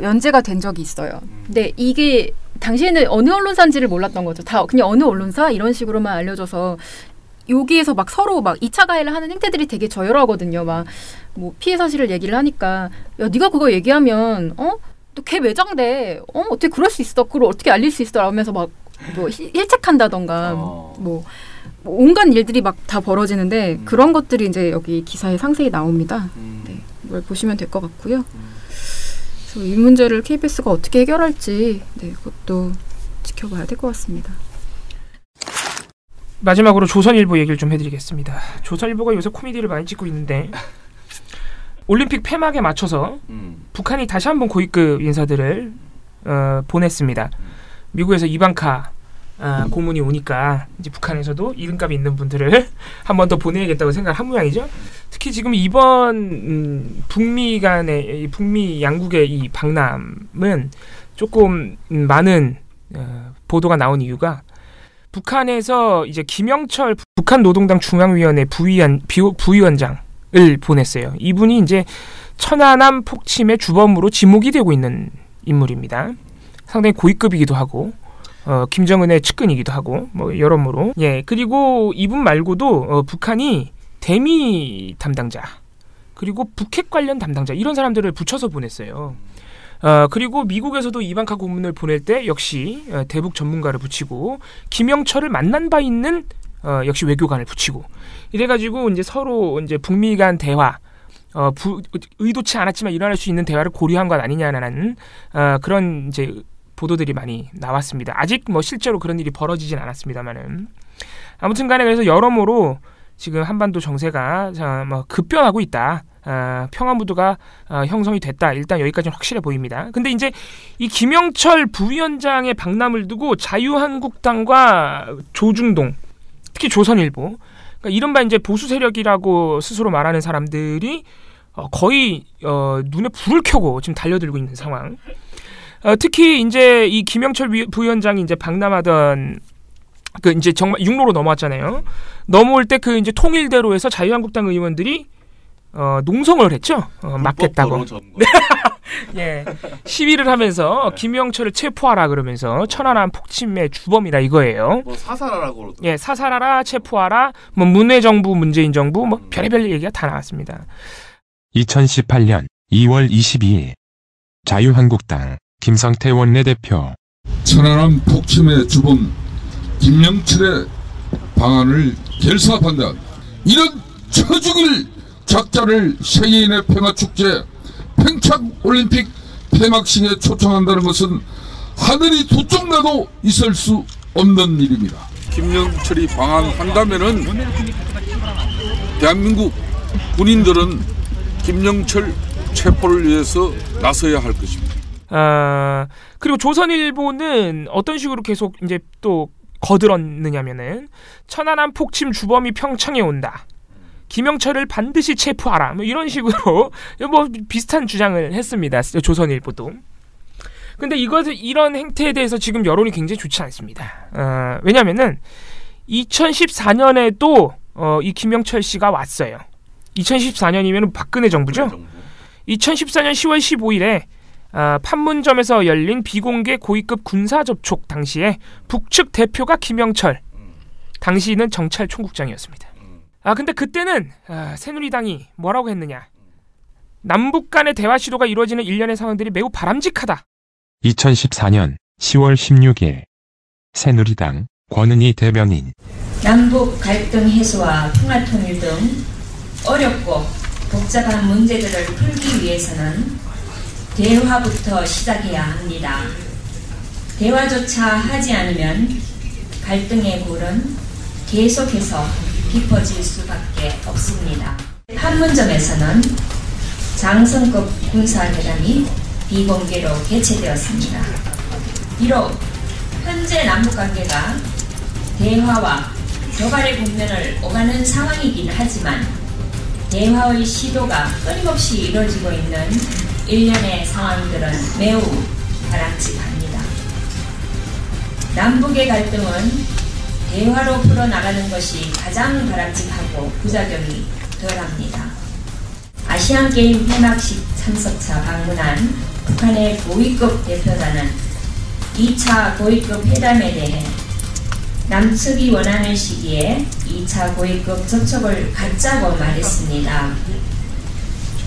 연재가 된 적이 있어요. 근데 이게 당시에는 어느 언론사인지를 몰랐던 거죠. 다 그냥 어느 언론사 이런 식으로만 알려져서 여기에서 막 서로 막 2차 가해를 하는 행태들이 되게 저열하거든요. 막 뭐 피해 사실을 얘기를 하니까 야 네가 그거 얘기하면 너 걔 매장돼. 어떻게 그럴 수 있어? 그걸 어떻게 알릴 수 있어? 라면서 막 뭐 힐책한다던가 뭐 온갖 일들이 막 다 벌어지는데 그런 것들이 이제 여기 기사에 상세히 나옵니다. 네, 뭘 보시면 될 것 같고요. 그래서 이 문제를 KBS가 어떻게 해결할지 그것도 지켜봐야 될 것 같습니다. 마지막으로 조선일보 얘기를 좀 해드리겠습니다. 조선일보가 요새 코미디를 많이 찍고 있는데 올림픽 폐막에 맞춰서 북한이 다시 한번 고위급 인사들을 보냈습니다. 미국에서 이방카 고문이 오니까 이제 북한에서도 이름값이 있는 분들을 한 번 더 보내야겠다고 생각한 모양이죠. 특히 지금 이번 북미 간의 북미 양국의 이 박람은 조금 많은 보도가 나온 이유가 북한에서 이제 김영철 북한 노동당 중앙위원회 부위원장을 보냈어요. 이분이 이제 천안함 폭침의 주범으로 지목이 되고 있는 인물입니다. 상당히 고위급이기도 하고 김정은의 측근이기도 하고 뭐 여러모로 그리고 이분 말고도 북한이 대미 담당자 그리고 북핵 관련 담당자 이런 사람들을 붙여서 보냈어요. 그리고 미국에서도 이방카 고문을 보낼 때 역시 대북 전문가를 붙이고 김영철을 만난 바 있는 역시 외교관을 붙이고 이래가지고 이제 서로 이제 북미 간 대화 의도치 않았지만 일어날 수 있는 대화를 고려한 것 아니냐라는 그런 이제 보도들이 많이 나왔습니다. 아직 뭐 실제로 그런 일이 벌어지진 않았습니다만은 아무튼간에 그래서 여러모로 지금 한반도 정세가 뭐 급변하고 있다. 평화무드가 형성이 됐다. 일단 여기까지는 확실해 보입니다. 근데 이제 이 김영철 부위원장의 박람을 두고 자유한국당과 조중동, 특히 조선일보, 그러니까 이른바 이제 보수 세력이라고 스스로 말하는 사람들이 거의 눈에 불을 켜고 지금 달려들고 있는 상황. 특히 이제 이 김영철 부위원장이 이제 박람하던 그 이제 정말 육로로 넘어왔잖아요. 넘어올 때 그 이제 통일대로에서 자유한국당 의원들이 농성을 했죠. 막겠다고. 예, 시위를 하면서 김영철을 체포하라 그러면서 천안함 폭침의 주범이라 이거예요. 뭐 사살하라고 그러더라고요. 예, 사살하라, 체포하라, 뭐 문외 정부, 문재인 정부, 뭐 별의별 얘기가 다 나왔습니다. 2018년 2월 22일 자유한국당 김성태 원내대표 천안함 폭침의 주범 김영철의 방안을 결사한다. 이런 처죽일 작자를 세계인의 평화축제 평창올림픽 폐막식에 초청한다는 것은 하늘이 두 쪽 나도 있을 수 없는 일입니다. 김영철이 방한한다면은 대한민국 군인들은 김영철 체포를 위해서 나서야 할 것입니다. 그리고 조선일보는 어떤 식으로 계속 이제 또 거들었느냐면은 천안함 폭침 주범이 평창에 온다. 김영철을 반드시 체포하라. 뭐 이런 식으로 뭐 비슷한 주장을 했습니다. 조선일보도. 근데 이런 행태에 대해서 지금 여론이 굉장히 좋지 않습니다. 왜냐면은 2014년에도 이 김영철 씨가 왔어요. 2014년이면 박근혜 정부죠. 2014년 10월 15일에 판문점에서 열린 비공개 고위급 군사 접촉 당시에 북측 대표가 김영철, 당시는 정찰 총국장이었습니다. 근데 그때는 새누리당이 뭐라고 했느냐. 남북 간의 대화 시도가 이루어지는 일련의 상황들이 매우 바람직하다. 2014년 10월 16일 새누리당 권은희 대변인. 남북 갈등 해소와 평화통일 등 어렵고 복잡한 문제들을 풀기 위해서는 대화부터 시작해야 합니다. 대화조차 하지 않으면 갈등의 골은 계속해서 깊어질 수밖에 없습니다. 판문점에서는 장성급 군사회담이 비공개로 개최되었습니다. 비록 현재 남북관계가 대화와 도발의 국면을 오가는 상황이긴 하지만 대화의 시도가 끊임없이 이루어지고 있는 일련의 상황들은 매우 바람직합니다. 남북의 갈등은 대화로 풀어나가는 것이 가장 바람직하고 부작용이 덜합니다. 아시안게임 폐막식 참석차 방문한 북한의 고위급 대표단은 2차 고위급 회담에 대해 남측이 원하는 시기에 2차 고위급 접촉을 갖자고 말했습니다.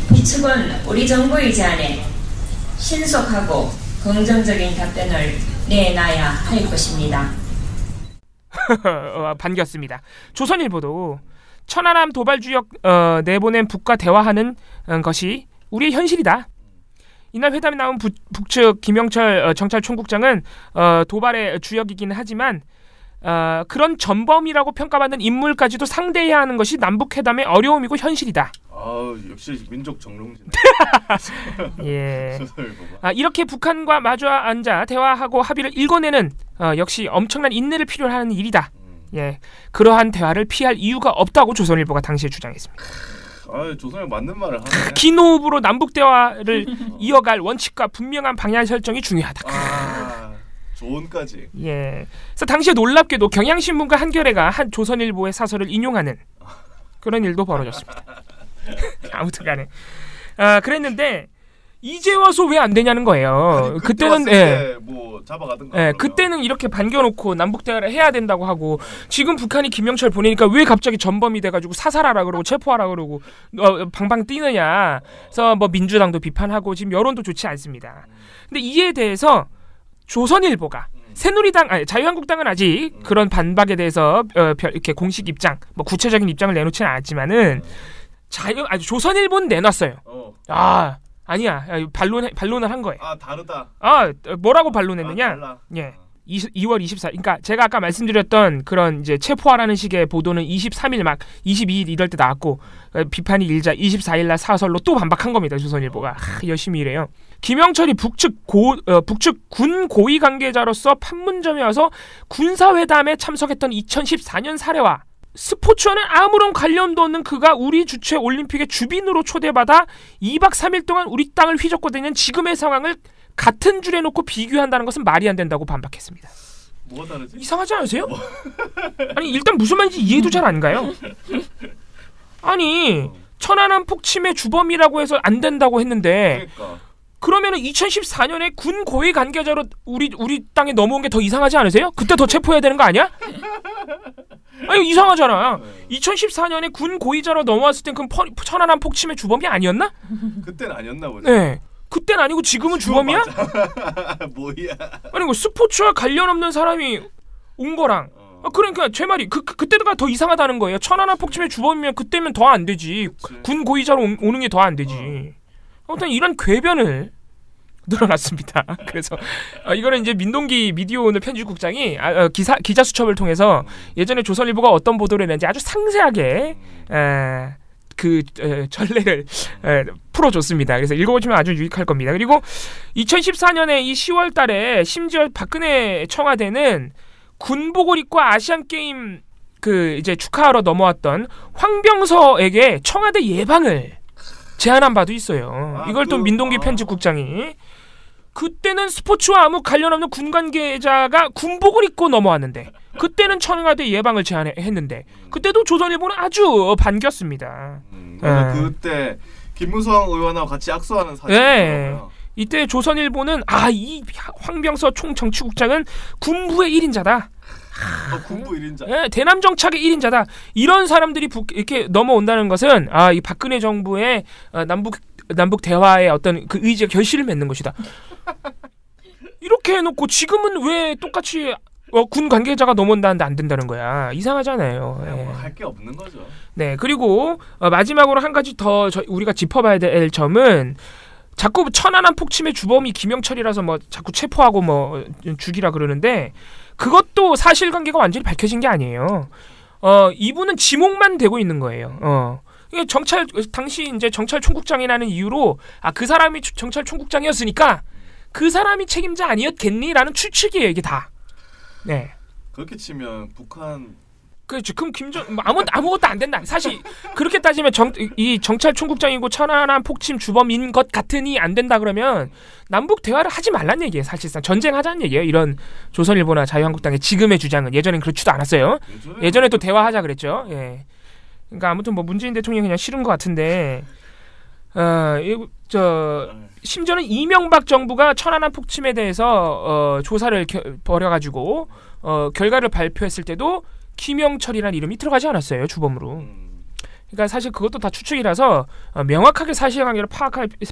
북측은 우리 정부의 제안에 신속하고 긍정적인 답변을 내놔야 할 것입니다. 반겼습니다. 조선일보도 천안함 도발 주역 내보낸 북과 대화하는 것이 우리의 현실이다. 이날 회담에 나온 북측 김영철 정찰 총국장은 도발의 주역이긴 하지만 그런 전범이라고 평가받는 인물까지도 상대해야 하는 것이 남북회담의 어려움이고 현실이다. 역시 민족 정롱진. 예. 이렇게 북한과 마주 앉아 대화하고 합의를 일궈내는 역시 엄청난 인내를 필요로 하는 일이다. 예, 그러한 대화를 피할 이유가 없다고 조선일보가 당시에 주장했습니다. 조선일보 맞는 말을 하네. 긴 호흡으로 남북 대화를 이어갈 원칙과 분명한 방향 설정이 중요하다. 조언까지. 예. 그래서 당시에 놀랍게도 경향신문과 한겨레가 한 조선일보의 사설을 인용하는 그런 일도 벌어졌습니다. 아무튼간에 그랬는데 이제 와서 왜 안 되냐는 거예요. 그때는 뭐 잡아가든가. 그때는 이렇게 반겨놓고 남북 대화를 해야 된다고 하고 지금 북한이 김영철 보내니까 왜 갑자기 전범이 돼가지고 사살하라 그러고 체포하라 그러고 방방 뛰느냐. 그래서 뭐 민주당도 비판하고 지금 여론도 좋지 않습니다. 근데 이에 대해서 조선일보가 새누리당, 자유한국당은 아직 그런 반박에 대해서 이렇게 공식 입장, 뭐 구체적인 입장을 내놓지는 않았지만은 조선일보는 내놨어요. 아니야. 반론을 한 거예요. 다르다. 뭐라고 반론했느냐? 예. 2월 24일. 그러니까 제가 아까 말씀드렸던 그런 이제 체포하라는 식의 보도는 23일 막 22일 이럴 때 나왔고 비판이 일자 24일 날 사설로 또 반박한 겁니다. 조선일보가. 열심히 일해요. 김영철이 북측 군 고위 관계자로서 판문점에 와서 군사회담에 참석했던 2014년 사례와 스포츠와는 아무런 관련도 없는 그가 우리 주최 올림픽의 주빈으로 초대받아 2박 3일 동안 우리 땅을 휘젓고 다니는 지금의 상황을 같은 줄에 놓고 비교한다는 것은 말이 안 된다고 반박했습니다. 뭐가 다르지? 이상하지 않으세요? 아니 일단 무슨 말인지 이해도 잘 안 가요. 아니 천안함 폭침의 주범이라고 해서 안 된다고 했는데 그러면은 2014년에 군 고위 관계자로 우리 땅에 넘어온 게 더 이상하지 않으세요? 그때 더 체포해야 되는 거 아니야? 아니 이상하잖아. 2014년에 군 고위자로 넘어왔을 땐 그럼 천안함 폭침의 주범이 아니었나? 그때는 아니었나 보지. 네. 그때는 아니고 지금은 주범이야? 뭐야? 아니 뭐 스포츠와 관련 없는 사람이 온 거랑 그러니까 제 말이 그때가 더 이상하다는 거예요. 천안함 폭침의 주범이면 그때면 더 안 되지. 군 고위자로 오는 게 더 안 되지. 아무튼 이런 궤변을 늘어났습니다. 그래서 이거는 이제 민동기 미디어오늘 편집국장이 기자 수첩을 통해서 예전에 조선일보가 어떤 보도를 했는지 아주 상세하게 전례를 풀어줬습니다. 그래서 읽어보시면 아주 유익할 겁니다. 그리고 2014년에 이 10월 달에 심지어 박근혜 청와대는 군복을 입고 아시안 게임 이제 축하하러 넘어왔던 황병서에게 청와대 예방을 제안한 바도 있어요. 이걸 또 민동기 편집국장이 그때는 스포츠와 아무 관련 없는 군 관계자가 군복을 입고 넘어왔는데 그때는 청와대 예방을 제안했는데 그때도 조선일보는 아주 반겼습니다. 그때 김무성 의원하고 같이 악수하는 사진이었어요. 이때 조선일보는 이 황병서 총정치국장은 군부의 1인자다. 군부 1인자. 네, 대남정착의 1인자다. 이런 사람들이 이렇게 넘어온다는 것은 이 박근혜 정부의 남북 대화의 어떤 그 의지가 결실을 맺는 것이다. 이렇게 해놓고 지금은 왜 똑같이 군 관계자가 넘어온다는데 안 된다는 거야. 이상하잖아요. 할 게 없는 거죠. 네, 그리고 마지막으로 한 가지 더 우리가 짚어봐야 될 점은 자꾸 천안함 폭침의 주범이 김영철이라서 자꾸 체포하고 죽이라 그러는데 그것도 사실관계가 완전히 밝혀진 게 아니에요. 이분은 지목만 되고 있는 거예요. 당시 이제 정찰 총국장이라는 이유로 그 사람이 정찰 총국장이었으니까 그 사람이 책임자 아니었겠니라는 추측이에요, 이게 다. 네. 그렇게 치면 북한 그렇죠. 그럼 아무것도 안 된다. 사실 그렇게 따지면 이 정찰 총국장이고 천안함 폭침 주범인 것 같으니 안 된다 그러면 남북 대화를 하지 말란 얘기예요. 사실상 전쟁하자는 얘기예요. 이런 조선일보나 자유한국당의 지금의 주장은 예전엔 그렇지도 않았어요. 예전에 또 대화하자 그랬죠. 예. 그러니까 아무튼 문재인 대통령이 그냥 싫은 것 같은데 심지어는 이명박 정부가 천안함 폭침에 대해서 조사를 벌여가지고 결과를 발표했을 때도 김영철이라는 이름이 들어가지 않았어요. 주범으로. 그러니까 사실 그것도 다 추측이라서 명확하게 사실관계를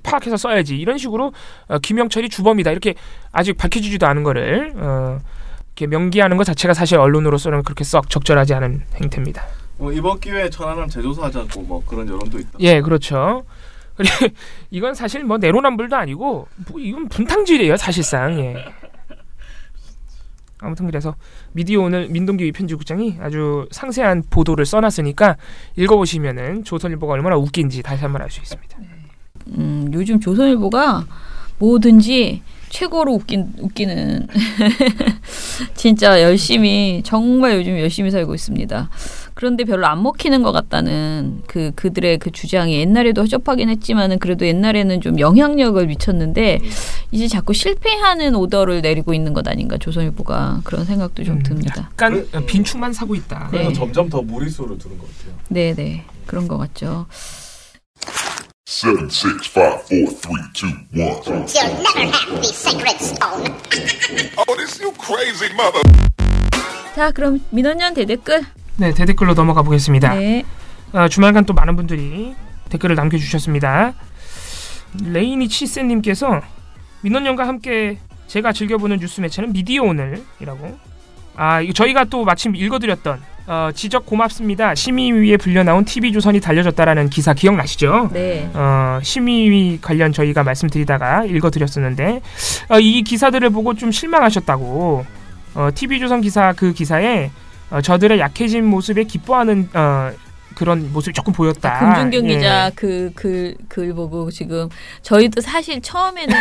파악해서 써야지. 이런 식으로 김영철이 주범이다. 이렇게 아직 밝혀지지도 않은 거를 이렇게 명기하는 것 자체가 사실 언론으로서는 그렇게 썩 적절하지 않은 행태입니다. 이번 기회에 천안함 재조사하자고 그런 여론도 있다. 예, 그렇죠. 이건 사실 내로남불도 아니고 이건 분탕질이에요, 사실상. 예. 아무튼 그래서 미디어 오늘 민동기 편집국장이 아주 상세한 보도를 써놨으니까 읽어보시면은 조선일보가 얼마나 웃긴지 다시 한번 알 수 있습니다. 요즘 조선일보가 뭐든지 최고로 웃기는 진짜 정말 요즘 열심히 살고 있습니다. 그런데 별로 안 먹히는 것 같다는 그들의 그 주장이 옛날에도 허접하긴 했지만은 그래도 옛날에는 좀 영향력을 미쳤는데 이제 자꾸 실패하는 오더를 내리고 있는 것 아닌가 조선일보가 그런 생각도 좀 듭니다. 약간 빈축만 사고 있다. 그래서 점점 더 무리수를 두는 것 같아요. 네네 그런 것 같죠. 7, 6, 5, 4, 3, 2, 1. You'll never have the sacred stone. Oh, this you crazy mother. 자, 그럼 민원연 대댓글. 네, 대댓글로 넘어가 보겠습니다. 네. 주말간 또 많은 분들이 댓글을 남겨주셨습니다. 레이니 치세님께서 민원연과 함께 제가 즐겨보는 뉴스 매체는 미디어 오늘이라고. 이거 저희가 또 마침 읽어드렸던 지적 고맙습니다. 심의위에 불려 나온 TV조선이 달려졌다라는 기사 기억나시죠? 네. 심의위 관련 저희가 말씀드리다가 읽어드렸었는데 이 기사들을 보고 좀 실망하셨다고 TV조선 기사 그 기사에 저들의 약해진 모습에 기뻐하는 그런 모습이 조금 보였다. 금준경 기자 글 보고 지금 저희도 사실 처음에는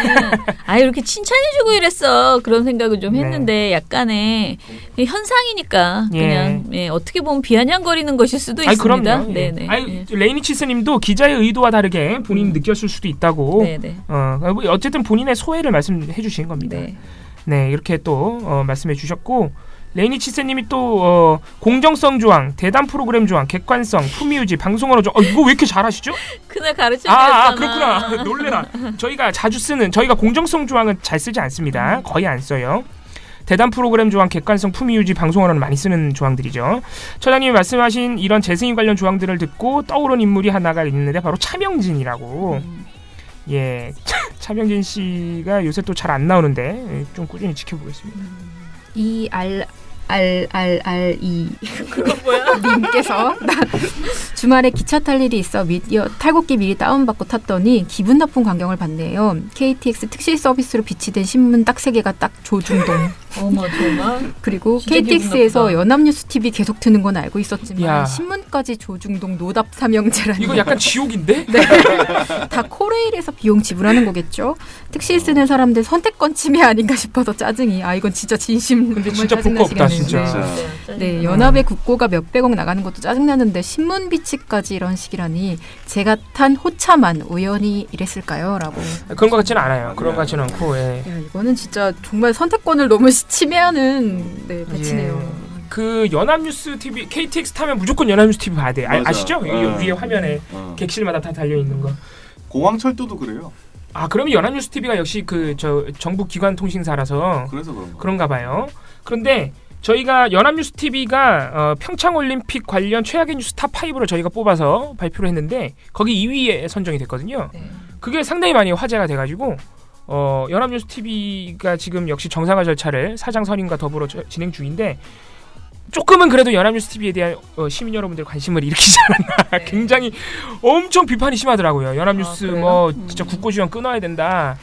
이렇게 칭찬해주고 이랬어 그런 생각을 좀 했는데 약간의 현상이니까 그냥 어떻게 보면 비아냥거리는 것일 수도 있습니다. 그럼요. 네네. 레이니 치스님도 기자의 의도와 다르게 본인이 느꼈을 수도 있다고. 네네. 어쨌든 본인의 소회를 말씀해 주신 겁니다. 네, 이렇게 또 말씀해 주셨고. 레이니 치세님이 또 공정성 조항, 대담 프로그램 조항, 객관성, 품위 유지, 방송언어 조항. 이거 왜 이렇게 잘하시죠? 그날 가르쳐드렸잖아. 그렇구나. 놀래라. 저희가 자주 쓰는 저희가 공정성 조항은 잘 쓰지 않습니다. 거의 안 써요. 대담 프로그램 조항, 객관성, 품위 유지, 방송언어는 많이 쓰는 조항들이죠. 처장님이 말씀하신 이런 재승인 관련 조항들을 듣고 떠오른 인물이 하나가 있는데 바로 차명진이라고. 예, 차명진 씨가 요새 또 잘 안 나오는데 좀 꾸준히 지켜보겠습니다. RRRE 그거 뭐야? 님께서 주말에 기차 탈 일이 있어 탈곡기 미리 다운받고 탔더니 기분 나쁜 광경을 봤네요. KTX 특실 서비스로 비치된 신문 딱 3개가 딱 조중동. 어머 정말. 그리고 KTX에서 연합뉴스 TV 계속 트는 건 알고 있었지만 신문까지 조중동 노답 삼형제라니. 이거 약간 지옥인데? 네. 다 코레일에서 비용 지불하는 거겠죠. 택시 쓰는 사람들 선택권 침해 아닌가 싶어서 짜증이. 이건 진짜 진심. 근데 진짜 볼 거 없다 진짜. 네, 연합의 국고가 몇백억 나가는 것도 짜증나는데 신문 비치까지 이런 식이라니. 제가 탄 호차만 우연히 이랬을까요? 라고. 그런 것 같지는 않아요. 그런 것 같지는 않고. 예. 야, 이거는 진짜 정말 선택권을 너무 침해하는 배치네요. 그 연합뉴스 TV KTX 타면 무조건 연합뉴스 TV 봐야 돼. 아시죠? 위에 화면에 객실마다 다 달려 있는 거. 공항철도도 그래요. 그러면 연합뉴스 TV가 역시 정부 기관 통신사라서 그래서 그런가 봐요. 그런데 저희가 연합뉴스 TV가 평창올림픽 관련 최악의 뉴스 탑5를 저희가 뽑아서 발표를 했는데 거기 2위에 선정이 됐거든요. 네. 그게 상당히 많이 화제가 돼가지고 연합뉴스 TV가 지금 역시 정상화 절차를 사장 선임과 더불어 진행 중인데 조금은 그래도 연합뉴스 TV에 대한 시민 여러분들 관심을 일으키지 않았나. 네. 굉장히 엄청 비판이 심하더라고요. 연합뉴스 진짜 국고 지원 끊어야 된다.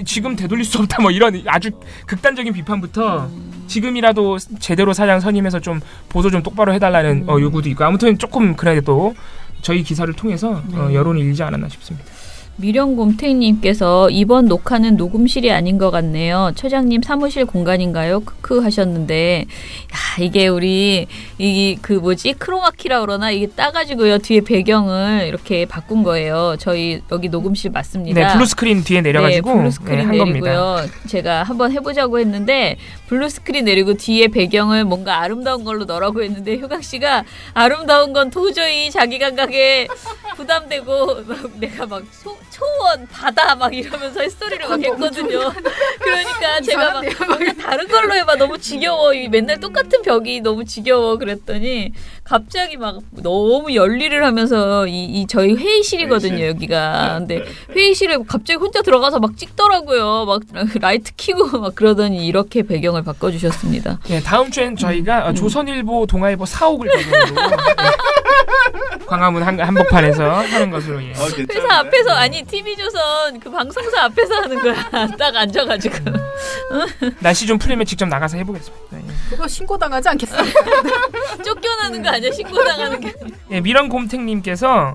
지금 되돌릴 수 없다. 이런 아주 극단적인 비판부터 지금이라도 제대로 사장 선임해서 좀 보도 좀 똑바로 해달라는 요구도 있고 아무튼 조금 그래도 저희 기사를 통해서 여론이 일지 않았나 싶습니다. 미령곰탱님께서 이번 녹화는 녹음실이 아닌 것 같네요. 처장님 사무실 공간인가요? 크크 하셨는데 이게 우리 크로마키라 그러나 이게 따가지고요 뒤에 배경을 이렇게 바꾼 거예요. 저희 여기 녹음실 맞습니다. 네, 블루스크린 뒤에 내려가지고 블루스크린 한 내리고요. 겁니다. 제가 한번 해보자고 했는데 블루스크린 내리고 뒤에 배경을 뭔가 아름다운 걸로 넣으라고 했는데 효각 씨가 아름다운 건 도저히 자기 감각에 부담되고 내가 막 초원, 바다 막 이러면서 햇소리를 막 했거든요. 그러니까 제가 막 다른 걸로 해봐. 너무 지겨워. 맨날 똑같은 벽이 너무 지겨워. 그랬더니 갑자기 막 너무 열일을 하면서 저희 회의실이거든요. 여기가. 근데 회의실에 갑자기 혼자 들어가서 막 찍더라고요. 막 라이트 켜고 막 그러더니 이렇게 배경을 바꿔주셨습니다. 네, 다음 주엔 저희가 조선일보, 동아일보 사옥을 배경으로 광화문 한복판에서 하는 것으로. 예. 회사 앞에서 TV조선 그 방송사 앞에서 하는 거야. 딱 앉아가지고. 날씨 좀 풀리면 직접 나가서 해보겠습니다. 예. 그거 신고당하지 않겠어요? 쫓겨나는 거 아니야? 신고당하는 게. 예, 미런곰탱님께서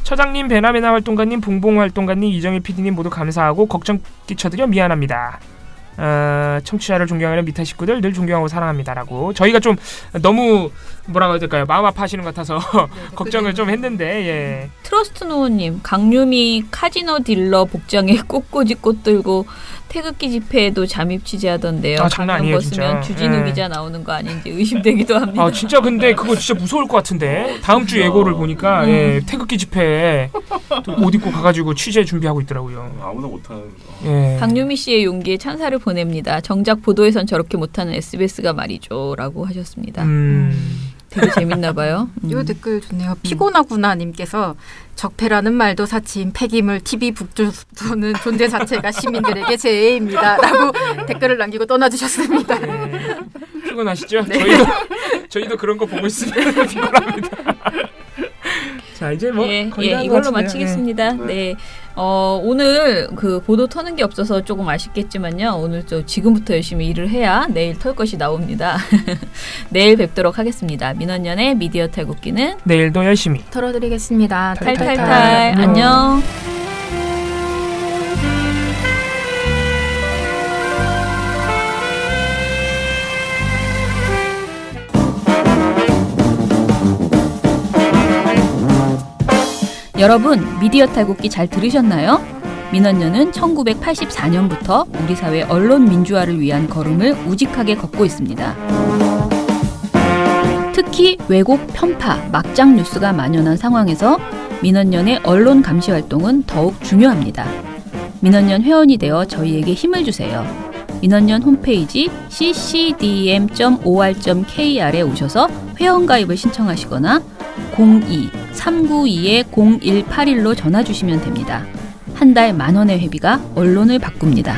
처장님, 베나베나 활동가님, 봉봉 활동가님, 이정일 PD님 모두 감사하고 걱정 끼쳐드려 미안합니다. 청취자를 존경하는 미타 식구들 늘 존경하고 사랑합니다라고. 저희가 좀 너무 뭐라고 해야 될까요? 마음 아파하시는 것 같아서 걱정을 좀 했는데. 예. 트러스트노우님, 강유미 카지노 딜러 복장에 꽃꽂이 꽃 들고 태극기 집회에도 잠입 취재하던데요. 장난 아니에요 진짜. 주진우 기자 나오는 거 아닌지 의심되기도 합니다. 진짜 근데 그거 진짜 무서울 것 같은데. 다음 주 예고를 보니까 태극기 집회에 옷 입고 가가지고 취재 준비하고 있더라고요. 아무나 못하는 거. 예. 강유미 씨의 용기에 찬사를 보냅니다. 정작 보도에선 저렇게 못하는 SBS가 말이죠. 라고 하셨습니다. 되게 재밌나 봐요. 이 댓글 좋네요. 피곤하구나 님께서 적폐라는 말도 사치인 폐기물 TV 북조선은 존재 자체가 시민들에게 재해입니다. 라고 댓글을 남기고 떠나주셨습니다. 네. 피곤하시죠? 네. 저희도 그런 거 보고 있으면 피곤합니다. 자, 이제 이걸로 마치겠습니다. 네. 오늘 그 보도 터는 게 없어서 조금 아쉽겠지만요. 오늘 지금부터 열심히 일을 해야 내일 털 것이 나옵니다. 내일 뵙도록 하겠습니다. 민원연의 미디어 탈곡기는 내일도 열심히 털어드리겠습니다. 탈탈탈. 안녕. 여러분, 미디어 탈곡기 잘 들으셨나요? 민원연은 1984년부터 우리 사회 언론 민주화를 위한 걸음을 우직하게 걷고 있습니다. 특히 왜곡, 편파, 막장 뉴스가 만연한 상황에서 민원연의 언론 감시 활동은 더욱 중요합니다. 민원연 회원이 되어 저희에게 힘을 주세요. 민원연 홈페이지 ccdm.or.kr에 오셔서 회원가입을 신청하시거나 02-392-0181로 전화 주시면 됩니다. 한 달 10,000원의 회비가 언론을 바꿉니다.